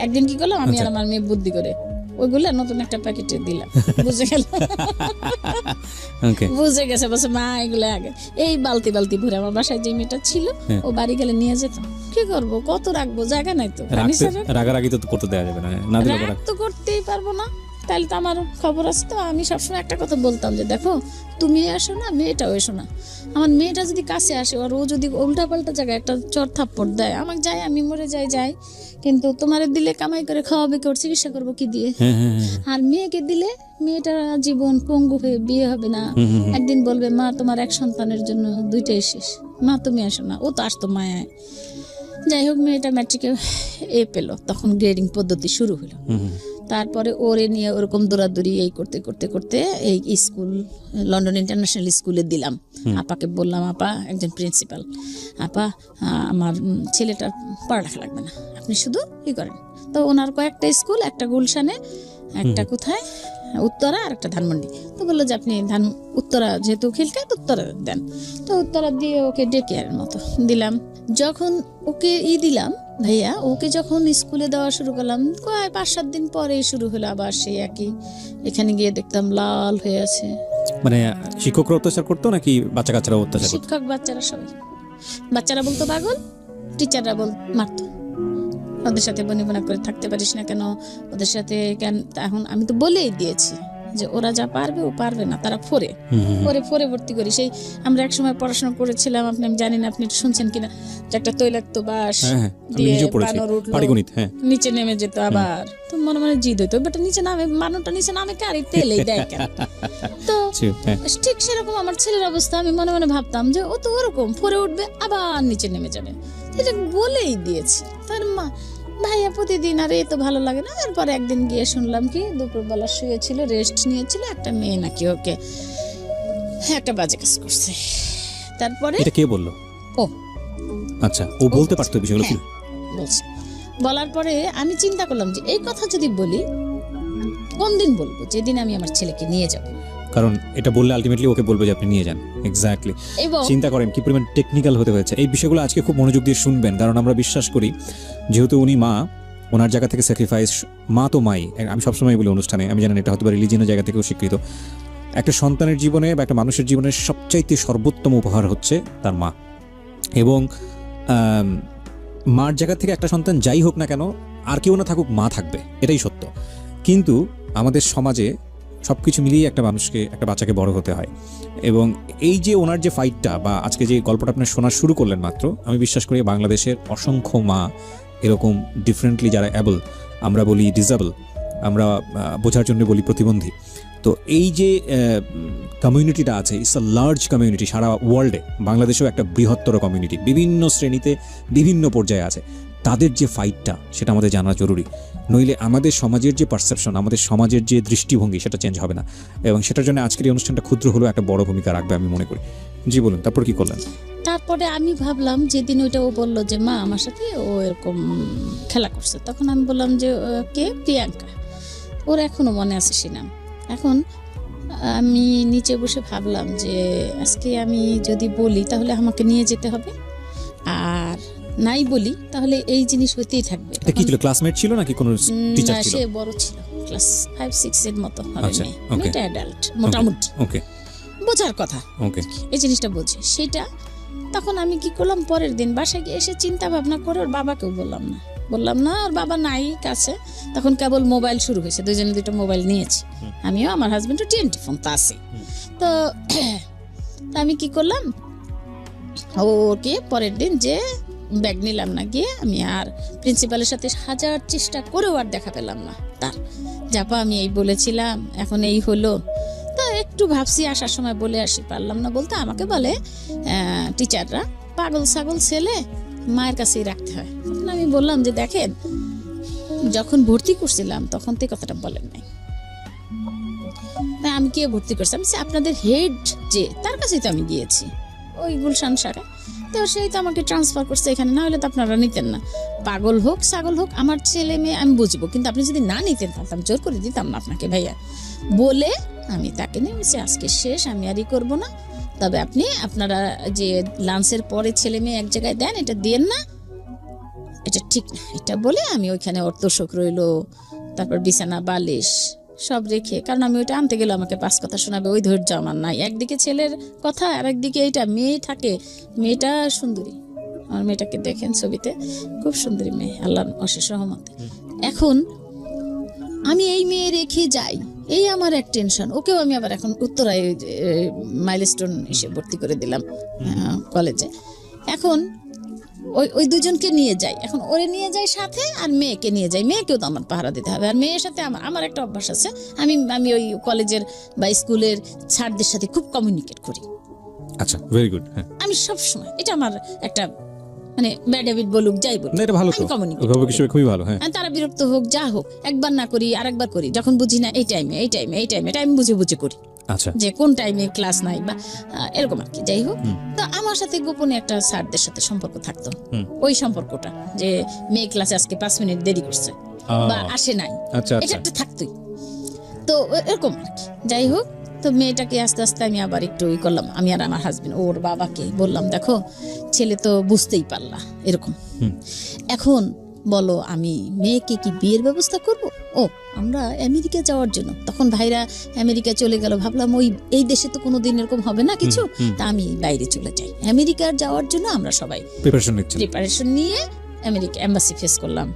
একদিন কি করলাম আমি আর আমার মেয়ে বুদ্ধি করে ওইগুলা নতুন একটা প্যাকেটে দিলাম, বুঝে গেল, বুঝে গেছে, বলছে মা এগুলো আগে এই বালতি বালতি ভরে আমার বাসায় যে মেয়েটা ছিল ও বাড়ি গেলে নিয়ে যেত। কি করবো, কত রাখবো, জায়গা নাই তো, রাগারাগি তো করতে দেওয়া যাবে না, না দিলে রাগ তো করতেই পারবো না, তাহলে তো আমার খবর আছে। তো আমি সবসময় একটা কথা বলতাম যে দেখো তুমি এসো না, মেয়েটাও এসো না, আমার মেয়েটা যদি কাছে আসে আর ও যদি উল্টা পাল্টা জায়গায় একটা চর থাপ্পড় দেয়, আমাকে যাই আমি মরে যাই, কিন্তু তোমারে দিলে কামাই করে খাওয়াবে কি, ওর চিকিৎসা করবো কি দিয়ে? আর মেয়েকে দিলে মেয়েটা জীবন পঙ্গু হয়ে বিয়ে হবে না, একদিন বলবে মা তোমার এক সন্তানের জন্য দুইটাই শেষ, মা তুমি আসো না, ও তো আসতো মায়ায়। যাই হোক মেয়েটা ম্যাট্রিকে এ পেলো, তখন গ্রেডিং পদ্ধতি শুরু হলো। তারপরে ওরে নিয়ে ওরকম দৌড়াদৌড়ি এই করতে করতে করতে এই স্কুল লন্ডন ইন্টারন্যাশনাল স্কুলে দিলাম। আপাকে বললাম আপা, একজন প্রিন্সিপাল, আপা আমার ছেলেটার পড়ালেখা লাগবে না, আপনি শুধু ই করেন। তো ওনার কয়েকটা স্কুল, একটা গুলশানে, একটা কোথায় উত্তরা আর একটা ধানমন্ডি। তো বললো যে আপনি উত্তরা যেহেতু খিলকাত উত্তরা দেন। তো উত্তরা দিয়ে ওকে ডে কেয়ারের মতো দিলাম। যখন ওকে দিলাম ভাইয়া, ওকে যখন স্কুলে দেওয়া শুরু করলাম 5-7 দিন পরে শুরু হলো আবার সেই একই। এখানে গিয়ে দেখতাম লাল হয়ে আছে। মানে শিক্ষকরা অত্যাচার করতো নাকি বাচ্চা কাচ্চারা অত্যাচার করতো? শিক্ষক বাচ্চারা সবাই, বাচ্চারা বলতো পাগল, টিচাররা মারতো। ওদের সাথে বনিবনা করে থাকতে পারিস না কেন, ওদের সাথে কেন? এখন আমি তো বলেই দিয়েছি যে ওরা যা পারবে ও পারবে না, তারা ফোরে ভর্তি করি। সেই আমরা একসময় পড়াশোনা করেছিলাম, আপনি আমি জানি না আপনি শুনছেন কিনা, যে একটা তৈলাক্ত বাঁশ দিয়ে বানর উঠলো, নিচে নেমে যেত, আবার তো মনে মনে জিদ হইতো বেটা নিচে নামে, বানরটা নিচে নামে কারি তেলেই দেয় কেন। তো ঠিক সেরকম আমার ছেলের অবস্থা। আমি মনে মনে ভাবতাম যে ও তো ওরকম ফোরে উঠবে আবার নিচে নেমে যাবে, এটা বলেই দিয়েছি। তার মা ভাইয়া প্রতিদিন আর তো ভালো লাগে না। এরপর একদিন গিয়ে শুনলাম কি দুপুরবেলা শুয়েছিল, রেস্ট নিয়েছিল, একটা মেয়ে নাকি ওকে একটা বাজে কাজ করছে। তারপরে এটা কে বললো? ও আচ্ছা, ও বলতে পারতো বিষয়গুলো? কি বলছে? বলার পরে আমি চিন্তা করলাম যে এই কথা যদি বলি কোন দিন বলবো, যেদিন আমি আমার ছেলেকে নিয়ে যাব। কারণ এটা বললে আলটিমেটলি ওকে বলবে যে আপনি নিয়ে যান। এক্স্যাক্টলি। চিন্তা করেন কি পরিমাণ টেকনিক্যাল হতে হয়েছে। এই বিষয়গুলো আজকে খুব মনোযোগ দিয়ে শুনবেন, কারণ আমরা বিশ্বাস করি যেহেতু উনি মা, ওনার জায়গা থেকে স্যাক্রিফাইস, মা তো মাই। আমি সবসময় বলি অনুষ্ঠানে, আমি জানি এটা হয়তো রিলিজিয়নের জায়গা থেকেও স্বীকৃত, একটা সন্তানের জীবনে বা একটা মানুষের জীবনের সবচাইতে সর্বোত্তম উপহার হচ্ছে তার মা। এবং মার জায়গা থেকে একটা সন্তান যাই হোক না কেন, আর কেউ না থাকুক, মা থাকবে, এটাই সত্য। কিন্তু আমাদের সমাজে সবকিছু মিলিয়ে একটা মানুষকে, একটা বাচ্চাকে বড় হতে হয়। এবং এই যে ওনার যে ফাইটটা বা আজকে যে গল্পটা আপনি শোনা শুরু করলেন মাত্র, আমি বিশ্বাস করি বাংলাদেশের অসংখ্য মা এরকম ডিফারেন্টলি, যারা অ্যাবল, আমরা বলি ডিসেবল, আমরা বোঝার জন্য বলি প্রতিবন্ধী। তো এই যে কমিউনিটিটা আছে, ইটস আ লার্জ কমিউনিটি সারা ওয়ার্ল্ডে। বাংলাদেশেও একটা বৃহত্তর কমিউনিটি, বিভিন্ন শ্রেণীতে বিভিন্ন পর্যায়ে আছে। তাদের যে ফাইটটা, সেটা আমাদের জানা জরুরি। নইলে আমাদের সমাজের যে পারসেপশন, আমাদের সমাজের যে দৃষ্টিভঙ্গি, সেটা চেঞ্জ হবে না। এবং সেটার জন্য আজকের এই অনুষ্ঠানটা ক্ষুদ্র হলেও একটা বড় ভূমিকা রাখবে আমি মনে করি। জি বলুন, তারপর কি করলেন? তারপরে আমি ভাবলাম, যেদিন ওইটা ও বললো যে মা আমার সাথে ও এরকম খেলা করছে, তখন আমি বললাম যে কে? প্রিয়াঙ্কা। ওর এখনো মনে আছে সে নাম। এখন আমি নিচে বসে ভাবলাম যে আজকে আমি যদি বলি তাহলে আমাকে নিয়ে যেতে হবে, আর নাই বলি তাহলে এই জিনিস হতেই থাকবে। এটা কি ছিল, ক্লাসমেট ছিল নাকি কোনো টিচার ছিল? সে বড় ছিল, ক্লাস 5-6 এর মতো হবে। মেয়েটা অ্যাডাল্ট মোটামুটি, ওকে, বোঝার কথা, ওকে, এই জিনিসটা বোঝে সেটা। তখন আমি কি করলাম, পরের দিন বাসায় গিয়ে এসে চিন্তা ভাবনা করে ওর বাবাকেও বললাম না, ওর বাবা নাই কাছে। তখন কেবল মোবাইল শুরু হয়েছে, দুজনে দুটো মোবাইল নিয়েছি, আমিও আমার হাজবেন্ডও TNT ফোন তো আছে। তো আমি কি করলাম, ওকে পরের দিন যে ব্যাগ নিলাম না, গিয়ে আমি আর প্রিন্সিপালের সাথে হাজার চেষ্টা করেও আর দেখা পেলাম না তার। যাপা আমি এই বলেছিলাম, এখন এই হলো। তো একটু ভাবছি আসার সময় বলে আসি, পারলাম না বলতে। আমাকে বলে টিচাররা, পাগল ছাগল ছেলে মায়ের কাছেই রাখতে হয়। তখন আমি বললাম যে দেখেন, যখন ভর্তি করছিলাম তখন তো কথাটা বলেন নাই। আমি কে ভর্তি করছি? আমি আপনাদের হেড যে, তার কাছেই তো আমি গিয়েছি, ওই গুলশান সারে। তো সেই তো আমাকে ট্রান্সফার করছে এখানে, না হলে তো আপনারা নিতেন না। পাগল হোক ছাগল হোক, আমার ছেলে মেয়ে আমি বুঝবো, কিন্তু আপনি যদি না নিতেন তাহলে আমি জোর করে দিতাম না আপনাকে ভাইয়া। বলে আমি তাকে নেমেছি, আজকে শেষ, আমি আরই করবো না। তবে আপনি আপনারা যে লাঞ্চের পরে ছেলে মেয়ে এক জায়গায় দেন, এটা দিয়েন না, এটা ঠিক না। এটা বলে আমি ওইখানে ওর তোষক রইলো, তারপর বিছানা বালিশ সব রেখে, কারণ আমি ওইটা আনতে গেলে আমাকে 5 কথা শোনাবে, ওই ধৈর্য আমার নাই। একদিকে ছেলের কথা আর একদিকে এইটা, মেয়ে থাকে, মেয়েটা সুন্দরী, আমার মেয়েটাকে দেখেন ছবিতে, খুব সুন্দরী মেয়ে, আল্লাহর অশেষ রহমতে। এখন আমি এই মেয়ে রেখে যাই, এই আমার এক টেনশন। ওকেও আমি আবার এখন উত্তরায় মাইলস্টোন এসে ভর্তি করে দিলাম কলেজে। এখন ওই দুজনকে নিয়ে যাই, এখন ওরে নিয়ে যাই সাথে, আর মেয়েকে নিয়ে যাই। মেয়েকেও তো আমার পাহারা দিতে হবে, আর মেয়ের সাথে আমার একটা অভ্যাস আছে, আমি ওই কলেজের বা স্কুলের স্যারদের সাথে খুব কমিউনিকেট করি। আচ্ছা, ভেরি গুড। আমি সব সময়, এটা আমার একটা মানে ব্যাড হ্যাবিট বলুক যাই বলুক, এটা ভালো, তো অভিভাবক হিসেবে খুবই ভালো। হ্যাঁ, তারা বিরক্ত হোক যা হোক, একবার না করি আরেকবার করি, যখন বুঝি না এই টাইমে এটা আমি বুঝে করি। আচ্ছা, যে কোন টাইমে ক্লাস নাই বা এরকম আর কি, যাই হোক। তো আমার সাথে গোপনে একটা স্যারদের সাথে সম্পর্ক থাকতো, ওই সম্পর্কটা যে মেয়ে ক্লাসে আজকে 5 মিনিট দেরি করছে বা আসে নাই, এটা একটা থাকতোই। তো এরকম আর কি। যাই হোক, তো মেয়েটাকে আস্তে আস্তে আমি আবার একটু ই করলাম, আমি আর আমার হাজবেন্ড ওর বাবাকে বললাম, দেখো ছেলে তো বুঝতেই পারলা এরকম, এখন বলো আমি মেয়েকে কি বিয়ের ব্যবস্থা করব? ও আমরা আমেরিকা যাওয়ার জন্য, তখন ভাইরা আমেরিকা চলে গেল, ভাবলাম ওই এই দেশে তো কোনোদিন এরকম হবে না কিছু, তা আমি বাইরে চলে যাই আমেরিকা যাওয়ার জন্য। আমরা সবাই প্রিপারেশন নিয়ে আমেরিকা এম্বাসি ফেস করলাম,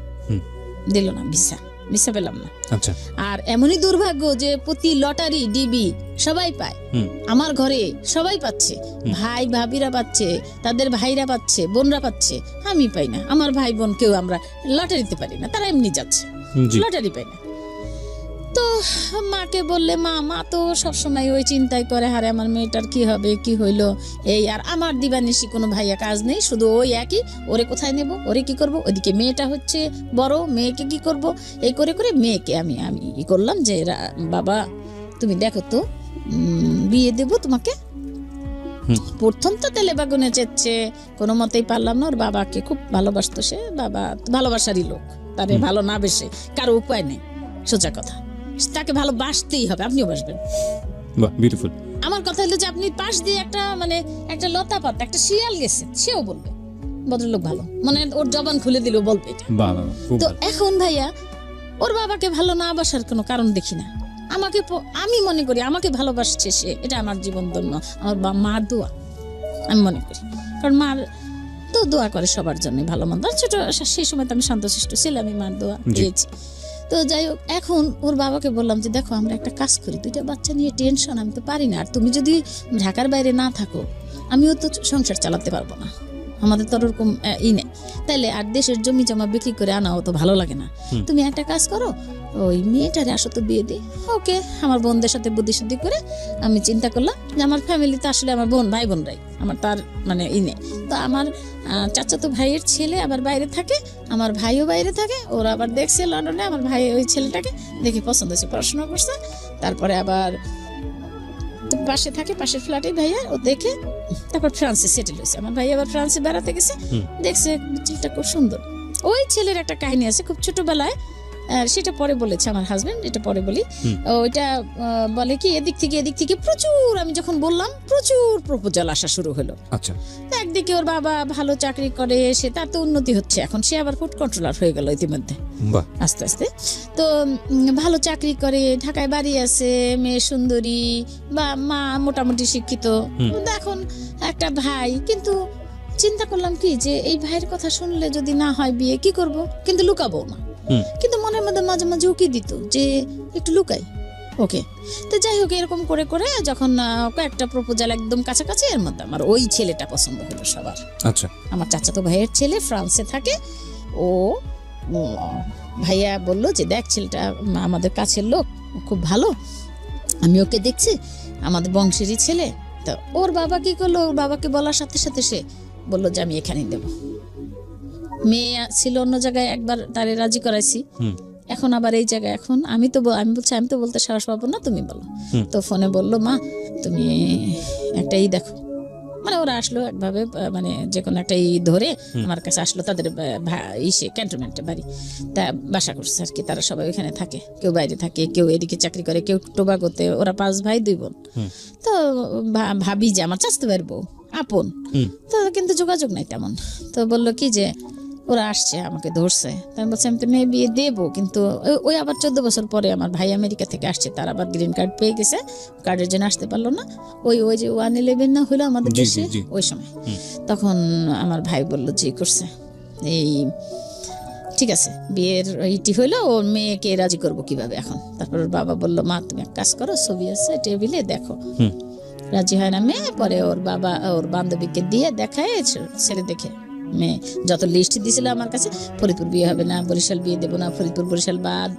দিল না ভিসা পেলাম না। আচ্ছা। আর এমনই দুর্ভাগ্য যে প্রতি লটারি ডিবি সবাই পায়, আমার ঘরে সবাই পাচ্ছে, ভাই ভাবিরা পাচ্ছে, তাদের ভাইরা পাচ্ছে, বোনরা পাচ্ছে, আমি পাই না। আমার ভাই বোন কেউ আমরা লটারিতে পারি না, তারা এমনি যাচ্ছে, লটারি পাই না। তো মাকে বললে মা তো সবসময় ওই চিন্তাই করে, হারে আমার মেয়েটার কি হবে, কি হইলো এই। আর আমার দিবানিশি কোনো ভাইয়া কাজ নেই, শুধু ওই একই, ওরে কোথায় নেব, ওরে কি করব, ওদিকে মেয়েটা হচ্ছে বড়, মেয়েকে কি করব, এই করে করে মেয়েকে আমি ই করলাম যে বাবা তুমি দেখো তো বিয়ে দেব তোমাকে। প্রথম তো তেলে বাগুনে চেচ্ছে, কোনো মতেই পারলাম না। ওর বাবাকে খুব ভালোবাসতো সে, বাবা ভালোবাসারই লোক, তারে ভালো না বেশে কারো উপায় নেই, সোজা কথা, তাকে ভালোবাসতেই হবে, আপনিও বাসবেন। বাহ, বিউটিফুল। আমার কথা হলো যে আপনি পাশ দিয়ে একটা লতা পাতা একটা শিয়াল গেছে, সেও বলবে ভদ্রলোক ভালো, মানে ওর জবান খুলে দিলেও বলবে এটা। তো এখন ভাইয়া ওর বাবাকে ভালো না বাসার কোনো কারণ দেখি না, আমি মনে করি আমাকে ভালোবাসছে সে, এটা আমার জীবন ধন্য, আমার মার দোয়া আমি মনে করি, কারণ মার তো দোয়া করে সবার জন্য ভালো মন্দ। ছোট সেই সময় তো আমি শান্তশিষ্ট ছিলাম, আমি মার দোয়া পেয়েছি। তো যাই হোক, এখন ওর বাবাকে বললাম যে দেখো আমরা একটা কাজ করি, দুইটা বাচ্চা নিয়ে টেনশন, আমি তো পারি না, আর তুমি যদি ঢাকার বাইরে না থাকো আমিও তো সংসার চালাতে পারবো না, আমাদের তো ওরকম নেই, তাইলে আর দেশের জমি জমা বিক্রি করে আনাও তো ভালো লাগে না, তুমি একটা কাজ করো, ওই মেয়েটারে আসো তো বিয়ে দিই। ওকে, আমার বোনদের সাথে বুদ্ধি শুদ্ধি করে আমি চিন্তা করলাম যে আমার ফ্যামিলিতে আসলে আমার ভাই বোনরাই, আমার তার নেই। তো আমার চাচাতো ভাইয়ের ছেলে আবার বাইরে থাকে, আমার ভাইও বাইরে থাকে, ওরা আবার দেখছে লন্ডনে, আমার ভাই ওই ছেলেটাকে দেখে পছন্দ হয়েছে, পড়াশোনা করছে, তারপরে আবার পাশে থাকে, পাশের ফ্ল্যাটে ভাইয়া, ও দেখে তারপর ফ্রান্সে সেটেল হয়েছে। আমার ভাই আবার ফ্রান্সে বেড়াতে গেছে, দেখছে ছেলেটা খুব সুন্দর। ওই ছেলের একটা কাহিনী আছে খুব ছোটবেলায়, সেটা পরে বলেছে আমার হাজবেন্ড, এটা পরে বলি। ওইটা বলে কি এদিক থেকে প্রচুর, আমি যখন বললাম প্রচুর প্রপোজাল আসা শুরু হলো। আচ্ছা। একদিকে ওর বাবা ভালো চাকরি করে, সে তার তো উন্নতি হচ্ছে, এখন সে আবার ফুড কন্ট্রোলার হয়ে গেল ইতিমধ্যে আস্তে আস্তে। তো ভালো চাকরি করে, ঢাকায় বাড়ি আছে, মেয়ে সুন্দরী, বা মা মোটামুটি শিক্ষিত, এখন একটা ভাই। কিন্তু চিন্তা করলাম কি যে এই ভাইয়ের কথা শুনলে যদি না হয় বিয়ে, কি করব, কিন্তু লুকাবো না, কিন্তু মনের মধ্যে মাঝে মাঝে উকি দিত যে একটু লুকাই। ওকে, তো যাই হোক, এরকম করে করে যখন কয়েকটা প্রপোজাল একদম কাছাকাছি, এর মধ্যে আমার ওই ছেলেটা পছন্দ হলো সবার। আচ্ছা। আমার চাচাতো ভাইয়ের ছেলে, ফ্রান্সে থাকে। ও ভাইয়া বললো যে দেখ ছেলেটা আমাদের কাছের লোক, খুব ভালো, আমি ওকে দেখছি, আমাদের বংশেরই ছেলে। তো ওর বাবা কি করলো, ওর বাবাকে বলার সাথে সাথে সে বললো যে আমি এখানেই দেবো। মেয়ে ছিল অন্য জায়গায়, একবার তারে রাজি করাইছি, এখন আবার এই জায়গায়। এখন আমি বলছি আমি তো বলতে সাহস পাবো না, তুমি বলো। তো ফোনে বললো মা তুমি একটাই দেখো, মানে ওরা আসলো একভাবে, মানে যে কোনো একটা ধরে আমার কাছে আসলো, তাদের ক্যান্টনমেন্টে বাড়ি, তা বাসা করছে আর কি, তারা সবাই ওইখানে থাকে, কেউ বাইরে থাকে, কেউ এদিকে চাকরি করে, কেউ টোবাগোতে, ওরা 5 ভাই 2 বোন। তো ভাবি যে আমার চাচতো ভাইয়ের বউ, আপন তো, কিন্তু যোগাযোগ নাই তেমন। তো বললো কি যে ওরা আসছে, আমাকে ধরছে, তাই বলছে আমি তো মেয়ে বিয়ে দেবো, কিন্তু ওই আবার 14 বছর পরে আমার ভাই আমেরিকা থেকে আসছে, তার আবার গ্রিন কার্ড পেয়ে গেছে, কার্ডের জন্য আসতে পারলো না। ওই যে 111 না হলো আমাদের দেশে ওই সময়, তখন আমার ভাই বললো যে করছে এই ঠিক আছে, বিয়ের ইটি হইলো, ওর মেয়েকে রাজি করবো কিভাবে এখন। তারপর ওর বাবা বললো মা তুমি এক কাজ করো, ছবি আছে টেবিলে, দেখো। রাজি হয় না মেয়ে, পরে ওর বাবা ওর বান্ধবীকে দিয়ে দেখায়, ছেলে দেখে মেয়ে যত লিস্ট দিয়েছিল আমার কাছে, ফরিদপুর বিয়ে হবে না, বরিশাল বিয়ে দেবো না, ফরিদপুর বরিশাল বাদ,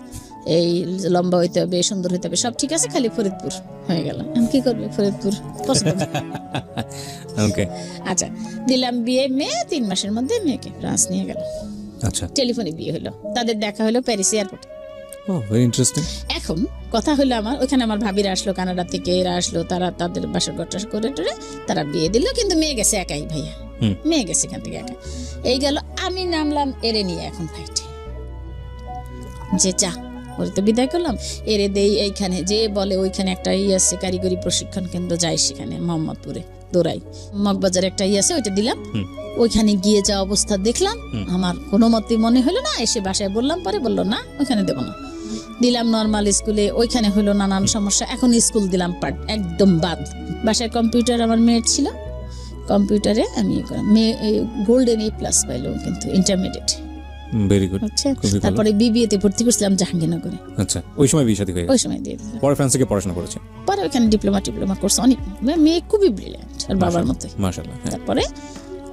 এই লম্বা হইতে হবে, সুন্দর হইতে হবে, সব ঠিক আছে, খালি ফরিদপুর হয়ে গেল। আমি কি করবে, ফরিদপুর পছন্দ। আচ্ছা, দিলাম বিয়ে, মেয়ে 3 মাসের মধ্যে মেয়েকে ফ্রান্স নিয়ে গেল। আচ্ছা, টেলিফোনে বিয়ে হলো, তাদের দেখা হলো প্যারিস এয়ারপোর্টে। Very interesting. এখন কথা হলো আমার ওখানে আমার ভাবিরা আসলো, কানাডা থেকে এরা আসলো, তারা তাদের বাসর ঘরটা করে টরে তারা বিয়ে দিল, কিন্তু মেয়ে গেছে একাই ভাইয়া, মেয়ে গেছে এখান থেকে একা। এই গেল, আমি নামলাম এরে নিয়ে এখন ফ্লাইটে, যে যা ওরে তো বিদায় করলাম, এরে দেই এইখানে, যে বলে ওইখানে একটা আছে কারিগরি প্রশিক্ষণ কেন্দ্র, যাই সেখানে মোহাম্মদপুরে দৌড়াই, মগবাজারে একটা আছে, ওইটা দিলাম। ওইখানে গিয়ে যা অবস্থা দেখলাম, আমার কোনো মতেই মনে হলো না। এসে বাসায় বললাম, পরে বললো না ওইখানে দেবো না। দিলাম নর্মাল স্কুলে, ওইখানে হলো নানান সমস্যা। এখন স্কুল দিলাম একদম বাদ। বাসায় কম্পিউটার আমার মেয়ের ছিল, কম্পিউটারে আমি মেয়ে গোল্ডেন A+ পাইলো, কিন্তু ইন্টারমিডিয়েট। Very good. তারপরে বিবিএতে ভর্তি করছিলাম জাহাঙ্গীরনগরে। আচ্ছা, ওই সময় বিয়ে শাদী হয়ে গেছে? ওই সময় দিয়ে দিলাম। পরে ফ্রান্স থেকে পড়াশোনা করেছে? পরে ওখানে ডিপ্লোমা করছে অনেক। মেয়ে খুবই ব্রিলিয়ান্ট, আর বাবার মতো। মাশাআল্লাহ। তারপরে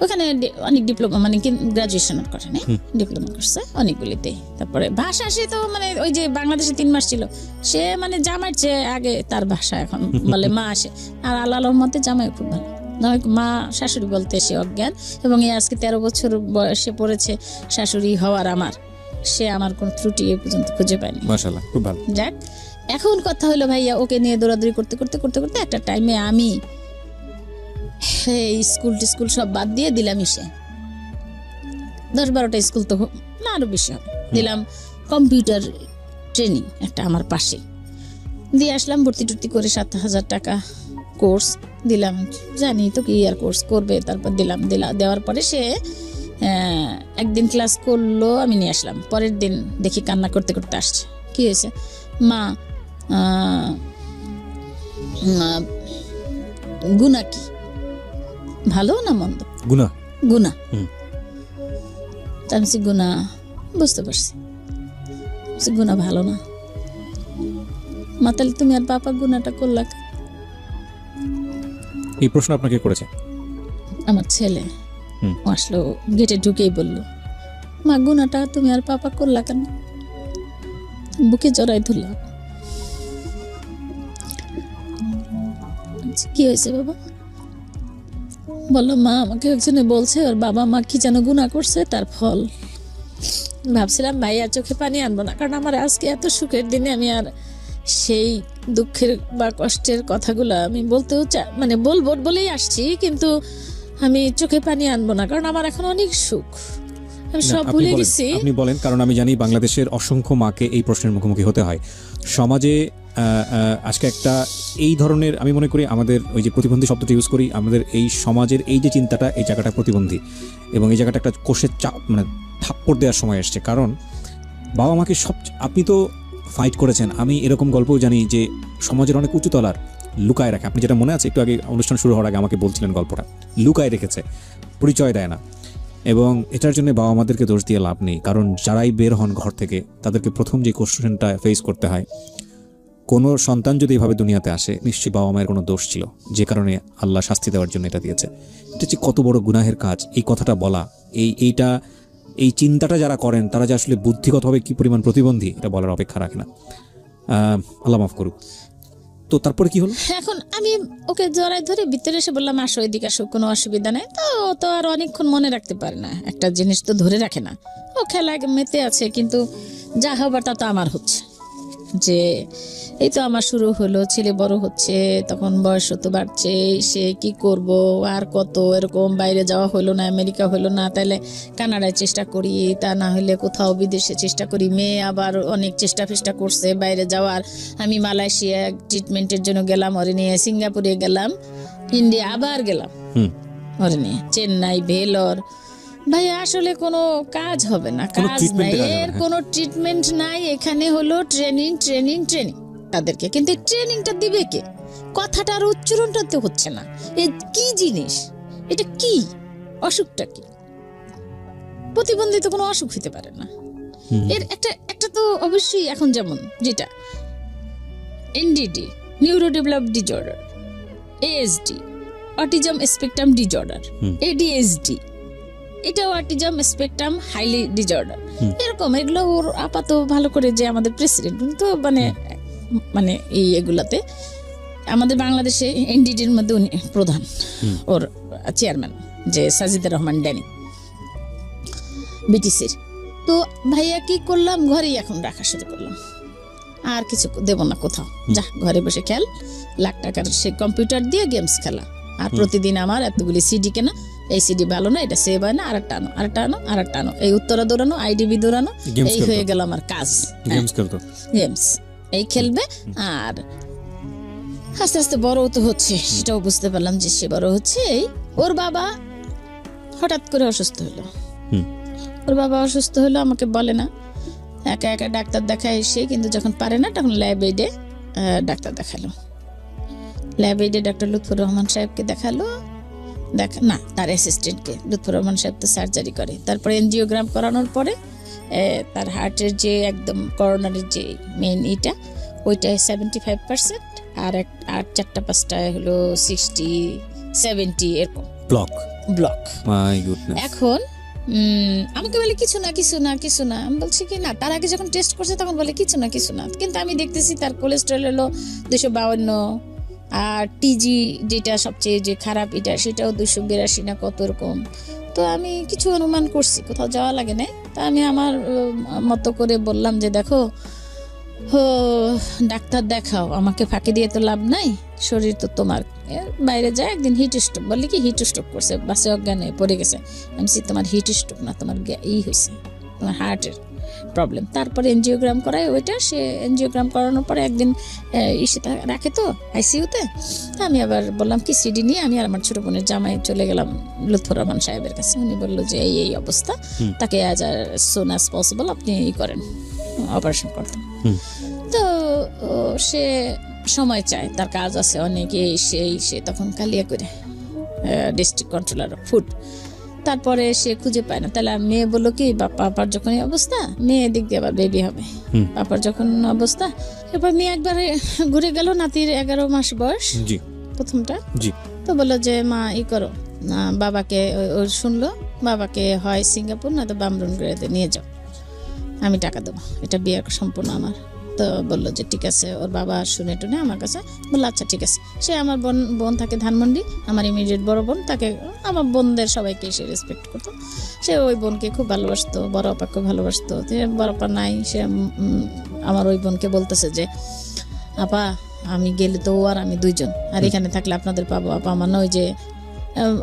ওখানে অনেক ডিপ্লোমা, মানে গ্রাজুয়েশন করে না, ডিপ্লোমা করছে অনেকগুলিতে। তারপরে ভাষা, সে তো মানে ওই যে বাংলাদেশে 3 মাস ছিল, সে মানে জামাইর চেয়ে আগে তার ভাষা এখন বলে মা আসে। আর আল্লাহর মতে জামাই খুব ভালো। মা শাশুড়ি বলতে সে অজ্ঞান, এবং এই আজকে 13 বছর বয়সে পড়েছে শাশুড়ি হওয়ার আমার, সে আমার কোনো ত্রুটি এ পর্যন্ত খুঁজে পায়নি। মাশাআল্লাহ, খুব ভালো। যাক, এখন কথা হলো ভাইয়া, ওকে নিয়ে দৌড়াদৌড়ি করতে করতে করতে করতে একটা টাইমে আমি স্কুল সব বাদ দিয়ে দিলাম ইসে 10-12টা স্কুল, তো না আরো বেশি হবে, দিলাম কম্পিউটার ট্রেনিং একটা আমার পাশে দিয়ে আসলাম। ভর্তি টর্তি করে 7,000 টাকা কোর্স দিলাম, জানি তো কি আর কোর্স করবে। তারপর দেওয়ার পরে সে একদিন ক্লাস করলো, আমি নিয়ে আসলাম। পরের দিন দেখি কান্না করতে করতে আসছে। কি হয়েছে? মা, গুনাহ কি, ভালো না মন্দ? গুনাহ। আমি গুনাহ বুঝতে পারছি, গুনাহ ভালো না। মা, তাহলে তুমি আর বাবা গুনাহটা করলা? এই প্রশ্ন আপনাকে করেছে? আমার ছেলে আসলো, গেটে ঢুকেই বলল, মা গুনাহটা তুমি আর পাপা করলা কেন? বুকে জড়াই ধরলাম। কি হয়েছে বাবা? বললো, মা আমাকে একজনে বলছে ওর বাবা মা কি যেন গুনাহ করছে, তার ফল। ভাবছিলাম ভাইয়া চোখে পানি আনবো না, কারণ আমার আজকে এত সুখের দিনে আমি আর সেই দুঃখের বা কষ্টের কথাগুলো আমি বলতেও মানে বলবো বলেই আসছি, কিন্তু আমি চোখে পানি আনবো না, কারণ আমার এখন অনেক সুখ, আমি সব ভুলে গেছি। আপনি বলেন, কারণ আমি জানি বাংলাদেশের অসংখ্য মাকে এই প্রশ্নের মুখোমুখি হতে হয়। সমাজে আজকে একটা এই ধরনের, আমি মনে করি আমাদের ওই যে প্রতিবন্ধী শব্দটা ইউজ করি, আমাদের এই সমাজের এই যে চিন্তাটা, এই জায়গাটা প্রতিবন্ধী, এবং এই জায়গাটা একটা কোষের মানে থাপ্পড় দেওয়ার সময় আসছে। কারণ বাবা মাকে আপনি তো ফাইট করেছেন, আমি এরকম গল্পও জানি যে সমাজের অনেক উঁচু তলার লুকায় রাখে। আপনি যেটা মনে আছে, একটু আগে অনুষ্ঠান শুরু হওয়ার আগে আমাকে বলছিলেন গল্পটা, লুকায় রেখেছে, পরিচয় দেয় না। এবং এটার জন্য বাবা মাদেরকে দোষ দিয়ে লাভ নেই, কারণ যারাই বের হন ঘর থেকে, তাদেরকে প্রথম যে কোশ্চেনটা ফেস করতে হয়, কোনো সন্তান যদি এভাবে দুনিয়াতে আসে, নিশ্চয়ই বাবা মায়ের কোনো দোষ ছিল, যে কারণে আল্লাহ শাস্তি দেওয়ার জন্য এটা দিয়েছে। এটা যে কত বড় গুনাহের কাজ, এই কথাটা বলা, এই চিন্তাটা যারা করেন, তারা যে আসলে বুদ্ধিগতভাবে কি পরিমাণ প্রতিবন্ধী, এটা বলার অপেক্ষা রাখে না। আল্লাহ মাফ করুক। তো তারপরে কি হলো? এখন আমি ওকে জড়াই ধরে ভিতরে এসে বললাম, আসো এদিকে আসো, কোনো অসুবিধা নেই। তো আর অনেকক্ষণ মনে রাখতে পারে না, একটা জিনিস তো ধরে রাখে না, ও খেলায় মেতে আছে। কিন্তু যা হবার তা তো আমার হচ্ছে, যে এই তো আমার শুরু হলো, ছেলে বড় হচ্ছে, তখন বয়স তো বাড়ছে, সে কি করব আর কত, এরকম বাইরে যাওয়া হলো না, আমেরিকা হলো না, তাহলে কানাডায় চেষ্টা করি, তা না হলে কোথাও বিদেশে চেষ্টা করি। মেয়ে আবার অনেক চেষ্টা করছে বাইরে যাওয়ার। আমি মালয়েশিয়া ট্রিটমেন্টের জন্য গেলাম, ওরে নিয়ে সিঙ্গাপুরে গেলাম, ইন্ডিয়া আবার গেলাম ওরে নিয়ে, চেন্নাই, ভেলোর। ভাই আসলে কোনো কাজ হবে না, কাজ নাই, এর কোনো ট্রিটমেন্ট নাই। এখানে হলো ট্রেনিং তাদেরকে, কিন্তু ট্রেনিংটা দিবে কে? কথাটার উচ্চারণটা তো হচ্ছে না। এই কি জিনিস, এটা কি অসুখটা কি? প্রতিবন্ধী তো কোনো অসুখ হতে পারে না। এর একটা তো অবশ্যই, এখন যেমন যেটা NDD, neuro developed disorder, ASD, autism spectrum disorder, ADSD, এটাও অটিজম স্পেকট্রাম হাইলি ডিসঅর্ডার। এরকম এগুলো ওর আপাতত ভালো করে যে আমাদের প্রেসিডেন্ট তো মানে এই এগুলাতে আমাদের বাংলাদেশে এনডিডির মধ্যে উনি প্রধান, ওর চেয়ারম্যান যে সাজিদুর রহমান ড্যানি, বিটিসির। তো ভাইয়া কি করলাম, ঘরেই এখন রাখা শুরু করলাম, আর কিছু দেব না কোথাও, যা ঘরে বসে খেল, লাখ টাকার সে কম্পিউটার দিয়ে গেমস খেলা, আর প্রতিদিন আমার এতগুলি সিডি কেনা, এই সিডি ভালো না, এটা সেভ হয় না, আরেকটা আনো, আরেকটা আনো, আরেকটা আনো, এই উত্তরা দৌড়ানো, আইডিবি দৌড়ানো, Games এই খেলতো। হয়ে গেল আমার কাজ। গেমস খেলতো। গেমস এই খেলবে। আর আস্তে আস্তে বড় তো হচ্ছে, সেটাও বুঝতে পারলাম যে সে বড় হচ্ছে। ওর বাবা হঠাৎ করে অসুস্থ হলো। হুম। ওর বাবা অসুস্থ হলো, আমাকে বলে না, একা একা ডাক্তার দেখায় সে, কিন্তু যখন পারে না তখন ল্যাব এইডে ডাক্তার দেখালো। ল্যাব এইডে ডাক্তার লুৎফর রহমান সাহেবকে দেখালো, না তার অ্যাসিস্ট্যান্টকে। লুৎফর রহমান সাহেব তো সার্জারি করে। তারপরে এনজিওগ্রাম করানোর পরে তার হার্টের যে একদম করোনারের যে মেইন ইটা, ওইটায় 75%, আর 4-5টা হলো 60-70 এরকম ব্লক। My goodness. এখন আমাকে বলে কিছু না কিছু না কিছু না, আমি বলছি কি না, তার আগে যখন টেস্ট করছে তখন বলে কিছু না কিছু না, কিন্তু আমি দেখতেছি তার কোলেস্টেরল হলো 252, আর টিজি যেটা সবচেয়ে যে খারাপ এটা, সেটাও 282 না কত এরকম। তো আমি কিছু অনুমান করছি, কোথাও যাওয়া লাগে না। তা আমি আমার মতো করে বললাম যে দেখো ডাক্তার দেখাও, আমাকে ফাঁকি দিয়ে তো লাভ নাই, শরীর তো তোমার। বাইরে যায় একদিন হিট স্ট্রোক, বললি কি হিট স্ট্রোক করছে, বাসে অজ্ঞান হয়ে পড়ে গেছে। আমি বলছি তোমার হিট স্ট্রোক না, তোমার হয়েছে, তোমার হার্টের প্রবলেম। তারপরে এনজিওগ্রাম করায় ওইটা, সে এনজিওগ্রাম করানোর পরে একদিন ইসে রাখে তো আইসিইউতে। আমি আবার বললাম কি সিডি নিয়ে আমি আর আমার ছোট বোনের জামাই চলে গেলাম লুৎফর রহমান সাহেবের কাছে। উনি বললো যে এই অবস্থা, তাকে অ্যাজ সুন অ্যাজ পসিবল আপনি করেন, অপারেশন করতেন। তো সে সময় চায়, তার কাজ আছে অনেকে, সে তখন কালিয়া করে ডিস্ট্রিক্ট কন্ট্রোলার ফুড। তারপরে সে খুঁজে পায় না, তাহলে মেয়ে বললো কি বাপার যখন এই অবস্থা, মেয়ে দিক দিয়ে আবার বেবি হবে, বাপার যখন অবস্থা। এরপর মেয়ে একবারে ঘুরে গেল, নাতির 11 মাস বয়স, জি প্রথমটা। জি। তো বললো যে মা করো না, বাবাকে ও শুনলো, বাবাকে হয় সিঙ্গাপুর না তো বামরুনগড়াতে নিয়ে যাও, আমি টাকা দেবো, এটা বিয়ে সম্পূর্ণ আমার। তো বললো যে ঠিক আছে। ওর বাবা শুনে টুনে আমার কাছে বললো আচ্ছা ঠিক আছে। সে আমার বোন থাকে ধানমন্ডি, আমার ইমিডিয়েট বড় বোন, তাকে আমার বোনদের সবাইকে সে রেসপেক্ট করতো। সে ওই বোনকে খুব ভালোবাসতো, বড় আপাকে ভালোবাসতো। বড় আপা নাই, সে আমার ওই বোনকে বলতেছে যে আপা আমি গেলে তো ও আর আমি দুইজন, আর এখানে থাকলে আপনাদের পাবো আপা। আমার না ওই যে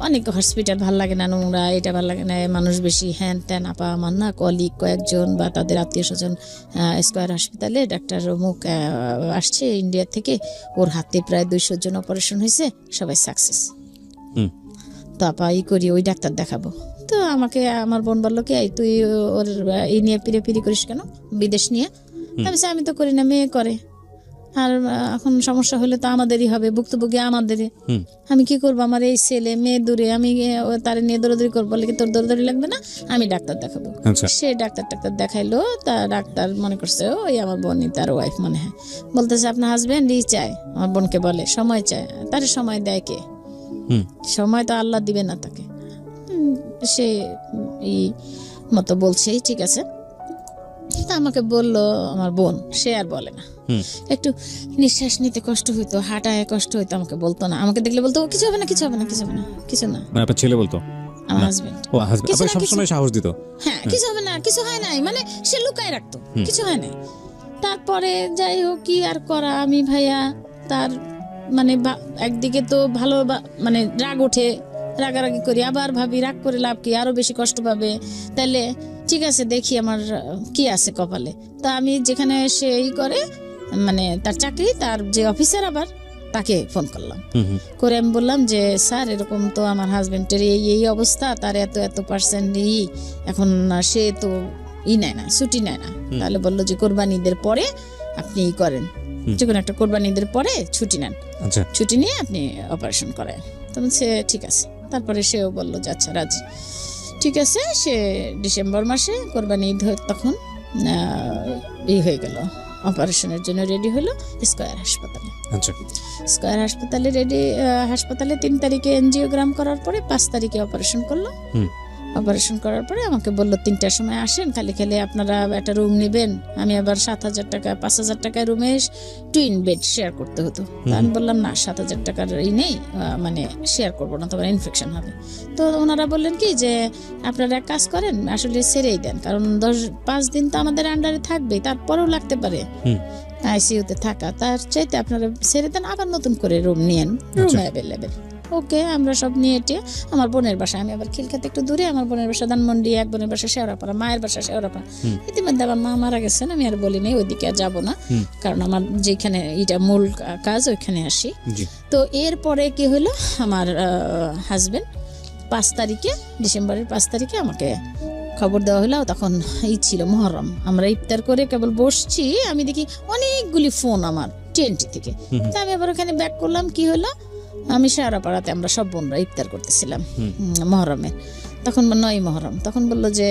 অনেক হসপিটাল ভাল লাগে না, নোংরা, এটা ভাল লাগে না, মানুষ বেশি, হ্যান ত্যান। আপা আমার না কলিগ কয়েকজন বা তাদের আত্মীয় স্বজন স্কয়ার হসপিটালে ডাক্তার অমুক আসছে ইন্ডিয়া থেকে, ওর হাতে প্রায় 200 জন অপারেশন হয়েছে, সবাই সাকসেস। তো আপা করি ওই ডাক্তার দেখাবো। তো আমাকে আমার বোন বললো কি তুই ওর এই নিয়ে পিড়ি করিস কেন, বিদেশ নিয়ে? আমি তো করি না, মেয়ে করে, আর এখন সমস্যা হলে তো আমাদেরই হবে, ভুক্তভোগী আমাদেরই। আমি কি করবো, আমার এই ছেলে মেয়ে দূরে, আমি তার নিয়ে দৌড়াদৌড়ি করবো, বলে কি তোর দৌড়াদৌড়ি লাগবে না, আমি ডাক্তার দেখাবো। সে ডাক্তার দেখাইলো, তা ডাক্তার মনে করছে ওই আমার বোনই, তার ওয়াইফ মনে হয়, বলতেছে আপনার হাজবেন্ড চায়, আমার বোনকে বলে সময় চায়, তার সময় দেয় কে? সময় তো আল্লাহ দিবে না তাকে। সে এই মতো বলছে ঠিক আছে। তা আমাকে বললো আমার বোন, সে আর বলে না, একটু নিঃশ্বাস নিতে কষ্ট হইতো, হাঁটায় কষ্ট হইতো, আমাকে বলতো না, আমাকে দেখলে বলতো কিছু হবে না, কিছু হবে না, কিছু হবে না, কিছু না। মানে আপনার ছেলে বলতো? আমার হাজবেন্ড। ও হাজবেন্ড আপনাকে সব সময় সাহস দিত? হ্যাঁ, কিছু হবে না, কিছু হয় নাই, মানে সে লুকায় রাখতো, কিছু হয় নাই। তারপরে যাই হোক কি আর করা, আমি ভাইয়া তার মানে একদিকে তো ভালো মানে রাগ ওঠে, রাগারাগি করি, আবার ভাবি রাগ করে লাভ কি, আরো বেশি কষ্ট পাবে, তাহলে ঠিক আছে দেখি আমার কি আছে কপালে। তা আমি যেখানে সে করে মানে তার চাকরি, তার যে অফিসার, আবার তাকে ফোন করলাম, করে আমি বললাম যে স্যার এরকম তো আমার হাজবেন্ডের এই অবস্থা, তার এত পার্সেন্ট এখন সে তো নেয় না, ছুটি নেয় না। তাহলে বললো যে কোরবানি ঈদের পরে আপনি করেন, যে কোনো একটা কোরবানি ঈদের পরে ছুটি নেন, ছুটি নিয়ে আপনি অপারেশন করেন। তো বলছে ঠিক আছে। তারপরে সেও বললো যে আচ্ছা রাজি, ঠিক আছে। সে ডিসেম্বর মাসে কোরবানি ঈদ তখন হয়ে গেল, অপারেশনের জন্য রেডি হলো স্কয়ার হাসপাতালে। স্কয়ার হাসপাতালে হাসপাতালে 3 তারিখে এনজিওগ্রাম করার পরে 5 তারিখে অপারেশন করলো। অপারেশন করার পরে আমাকে বললো 3টার সময় আসেন, খালি আপনারা একটা রুম নেবেন। আমি আবার 7,000 টাকা 5,000 টাকায় রুমে টুইন বেড শেয়ার করতে হতো। আমি বললাম না, 7,000 টাকার নেই, মানে শেয়ার করবো না, তোমার ইনফেকশন হবে। তো ওনারা বললেন কি যে আপনারা এক কাজ করেন, আসলে ছেড়েই দেন, কারণ 5 দিন তো আমাদের আন্ডারে থাকবে, তারপরেও লাগতে পারে আইসিইউতে থাকা, তার চাইতে আপনারা ছেড়ে দেন, আবার নতুন করে রুম নিয়েন, রুম অ্যাভেলেবেল। ওকে আমরা সব নিয়ে টিয়ে আমার বোনের বাসায়, আমি আবার খিলখাতে একটু দূরে, আমার বোনের বাসা ধানমন্ডি, এক বোনের বাসা শেওড়াপাড়া, মায়ের বাসা শেওড়াপাড়া। ইতিমধ্যে আমার মা মারা গেছেন, আমি আর বলিনি ওইদিকে আর যাবো না, কারণ আমার যেখানে এটা মূল কাজ ওইখানে আসি। জি তো এরপরে কি হলো, আমার হাজবেন্ড 5 তারিখে, ডিসেম্বরের 5 তারিখে আমাকে খবর দেওয়া হলো। তখন এই ছিল মহরম, আমরা ইফতার করে কেবল বসছি, আমি দেখি অনেকগুলি ফোন আমার TNT থেকে। তা আমি আবার ওখানে ব্যাক করলাম, কি হলো, আমি শেওড়াপাড়াতে আমরা সব বোনরা ইফতার করতেছিলাম মহরমে, তখন 9ই মহরম। তখন বললো যে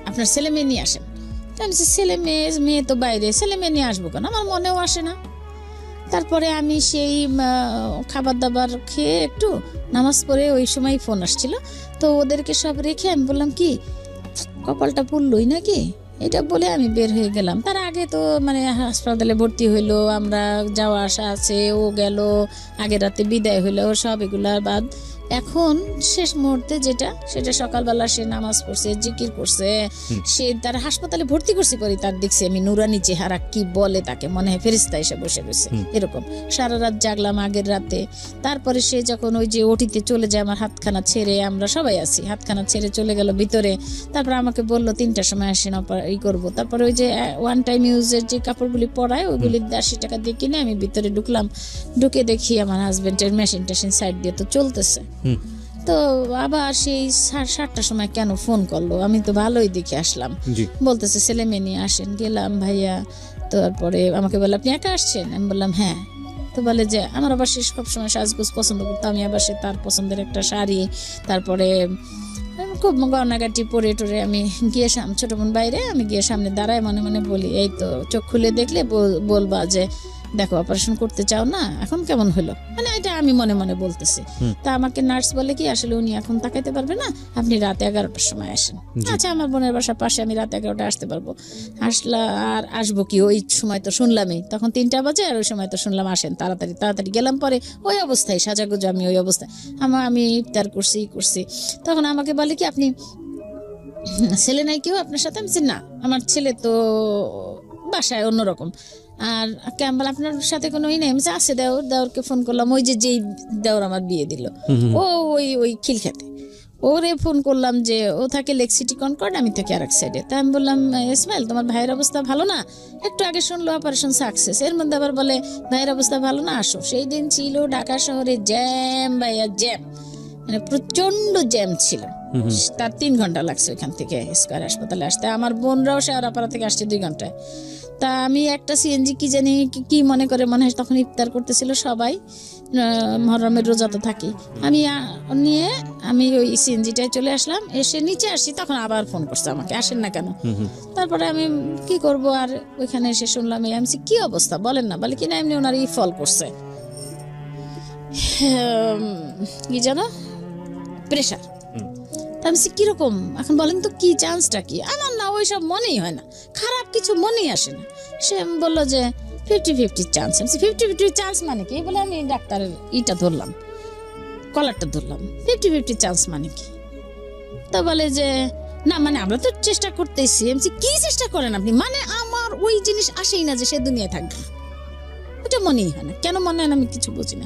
আপনার ছেলে মেয়ে নিয়ে আসেন। তা আমি বলছি, ছেলে মেয়ে তো বাইরে, ছেলে মেয়ে নিয়ে আসবো কেন, আমার মনেও আসে না। তারপরে আমি সেই খাবার দাবার খেয়ে একটু নামাজ পড়ে ওই সময় ফোন আসছিল, তো ওদেরকে সব রেখে আমি বললাম কি কপালটা পুড়লই নাকি, এটা বলে আমি বের হয়ে গেলাম। তার আগে তো মানে হাসপাতালে ভর্তি হইলো, আমরা যাওয়া আসা আছে, ও গেল, আগের রাতে বিদায় হইলো, সব এগুলার বাদ এখন শেষ মুহূর্তে যেটা, সেটা সকালবেলা সে নামাজ পড়ছে, জিকির করছে, সে তার হাসপাতালে ভর্তি করছি পরে তার দেখছি আমি নুরানি চেহারা, কি বলে তাকে মনে হয় ফেরেশতা এসে বসে রয়েছে এরকম। সারা রাত জাগলাম আগের রাতে। তারপরে সে যখন ওই যে ওটিতে চলে যায়, আমার হাতখানা ছেড়ে, আমরা সবাই আছি, হাতখানা ছেড়ে চলে গেল ভিতরে। তারপর আমাকে বললো 3টার সময় আসেন ই করবো। তারপরে ওই যে ওয়ান টাইম ইউজের যে কাপড়গুলি পরায় ওইগুলি 80 টাকা দিয়ে কিনে আমি ভিতরে ঢুকলাম, ঢুকে দেখি আমার হাজবেন্ডের মেশিন টেশিন সাইড দিয়ে তো চলতেছে। তো আবার সেই 7টার সময় কেন ফোন করলো, আমি তো ভালোই দেখে আসলাম, বলতেছে ছেলে মেয়ে নিয়ে আসেন। গেলাম ভাইয়া, তারপরে আমাকে বললো আপনি একা আসছেন, আমি বললাম হ্যাঁ। তো বলে যে আমার আবার সে সবসময় সাজগোজ পছন্দ করতো, আমি আবার সে তার পছন্দের একটা শাড়ি, তারপরে খুব গয়নাগাটি পরে টরে আমি গিয়ে ছোট বোন বাইরে, আমি গিয়ে সামনে দাঁড়ায় মনে মনে বলি এই তো চোখ খুলে দেখলে বলবা যে দেখো অপারেশন করতে চাও না, এখন কেমন হলো, মানে এটা আমি মনে মনে বলতেছি। তা আমাকে নার্স বলে কি আসলে উনি এখন তাকাইতে পারবে না, আপনি রাত 11টার সময় আসেন। আচ্ছা, আমার বোনের বাসার পাশে, আমি রাত 11টায় আসতে পারবো। আর আসবো কি, ওই সময় তো শুনলামই, তখন 3টা বাজে, আর ওই সময় তো শুনলাম আসেন তাড়াতাড়ি তাড়াতাড়ি। গেলাম পরে ওই অবস্থায় সাজাগুজো, আমি ওই অবস্থায় আমি ইফতার করছি। তখন আমাকে বলে কি আপনি ছেলে নাই কেউ আপনার সাথে? আমি বলছি না, আমার ছেলে তো বাসায় অন্যরকম। আর কেমন আপনার সাথে কোনো ই নেই? আমি বলছি আছে, দেওরকে ফোন করলাম, ওই যে যেই দেওর আমার বিয়ে দিল, ও ওই খিলখাতে, ওরে ফোন করলাম যে ও থাকে লেক সিটি কনকর্ড, আমি থাকি আরেক সাইডে। তা আমি বললাম ইসমাইল তোমার ভাইয়ের অবস্থা ভালো না, একটু আগে শুনলো অপারেশন সাকসেস, এর মধ্যে আবার বলে ভাইয়ের অবস্থা ভালো না, আসো। সেই দিন ছিল ঢাকা শহরে জ্যাম ভাইয়া, জ্যাম, মানে প্রচন্ড জ্যাম ছিল। তার 3 ঘন্টা লাগছে ওইখান থেকে স্কয়ার হাসপাতালে আসতে। আমার বোনরাও শেওড়াপাড়া থেকে আসছে 2 ঘন্টায়। তা আমি একটা সিএনজি কি জানি কি মনে করে, মনে হয় তখন ইফতার করতেছিল সবাই, মহরমের রোজা তো থাকি, আমি নিয়ে আমি ওই সিএনজিটায় চলে আসলাম। এসে নিচে আসি, তখন আবার ফোন করছে আমাকে আসেন না কেন। তারপরে আমি কি করব, আর ওইখানে এসে শুনলাম এমসি কি অবস্থা বলেন না, বলে কিনা এমনি ওনার ফল করছে, কি জানো প্রেশার। আমি কিরকম এখন বলেন তো, কি চান্সটা কি? আমার না ওইসব মনেই হয় না, খারাপ কিছু মনেই আসে না। সে বললো যে 50-50 চান্স। আমি 50-50 চান্স মানে কি বলে, আমি ডাক্তারের ধরলাম, কলারটা ধরলাম, 50-50 চান্স মানে কি? তো বলে যে না, মানে আমরা তো চেষ্টা করতেছি। আমি কি চেষ্টা করেন আপনি, মানে আমার ওই জিনিস আসেই না যে সে দুনিয়ায় থাকবে, ওটা মনেই হয় না, কেন মনে হয় না আমি কিছু বুঝি না।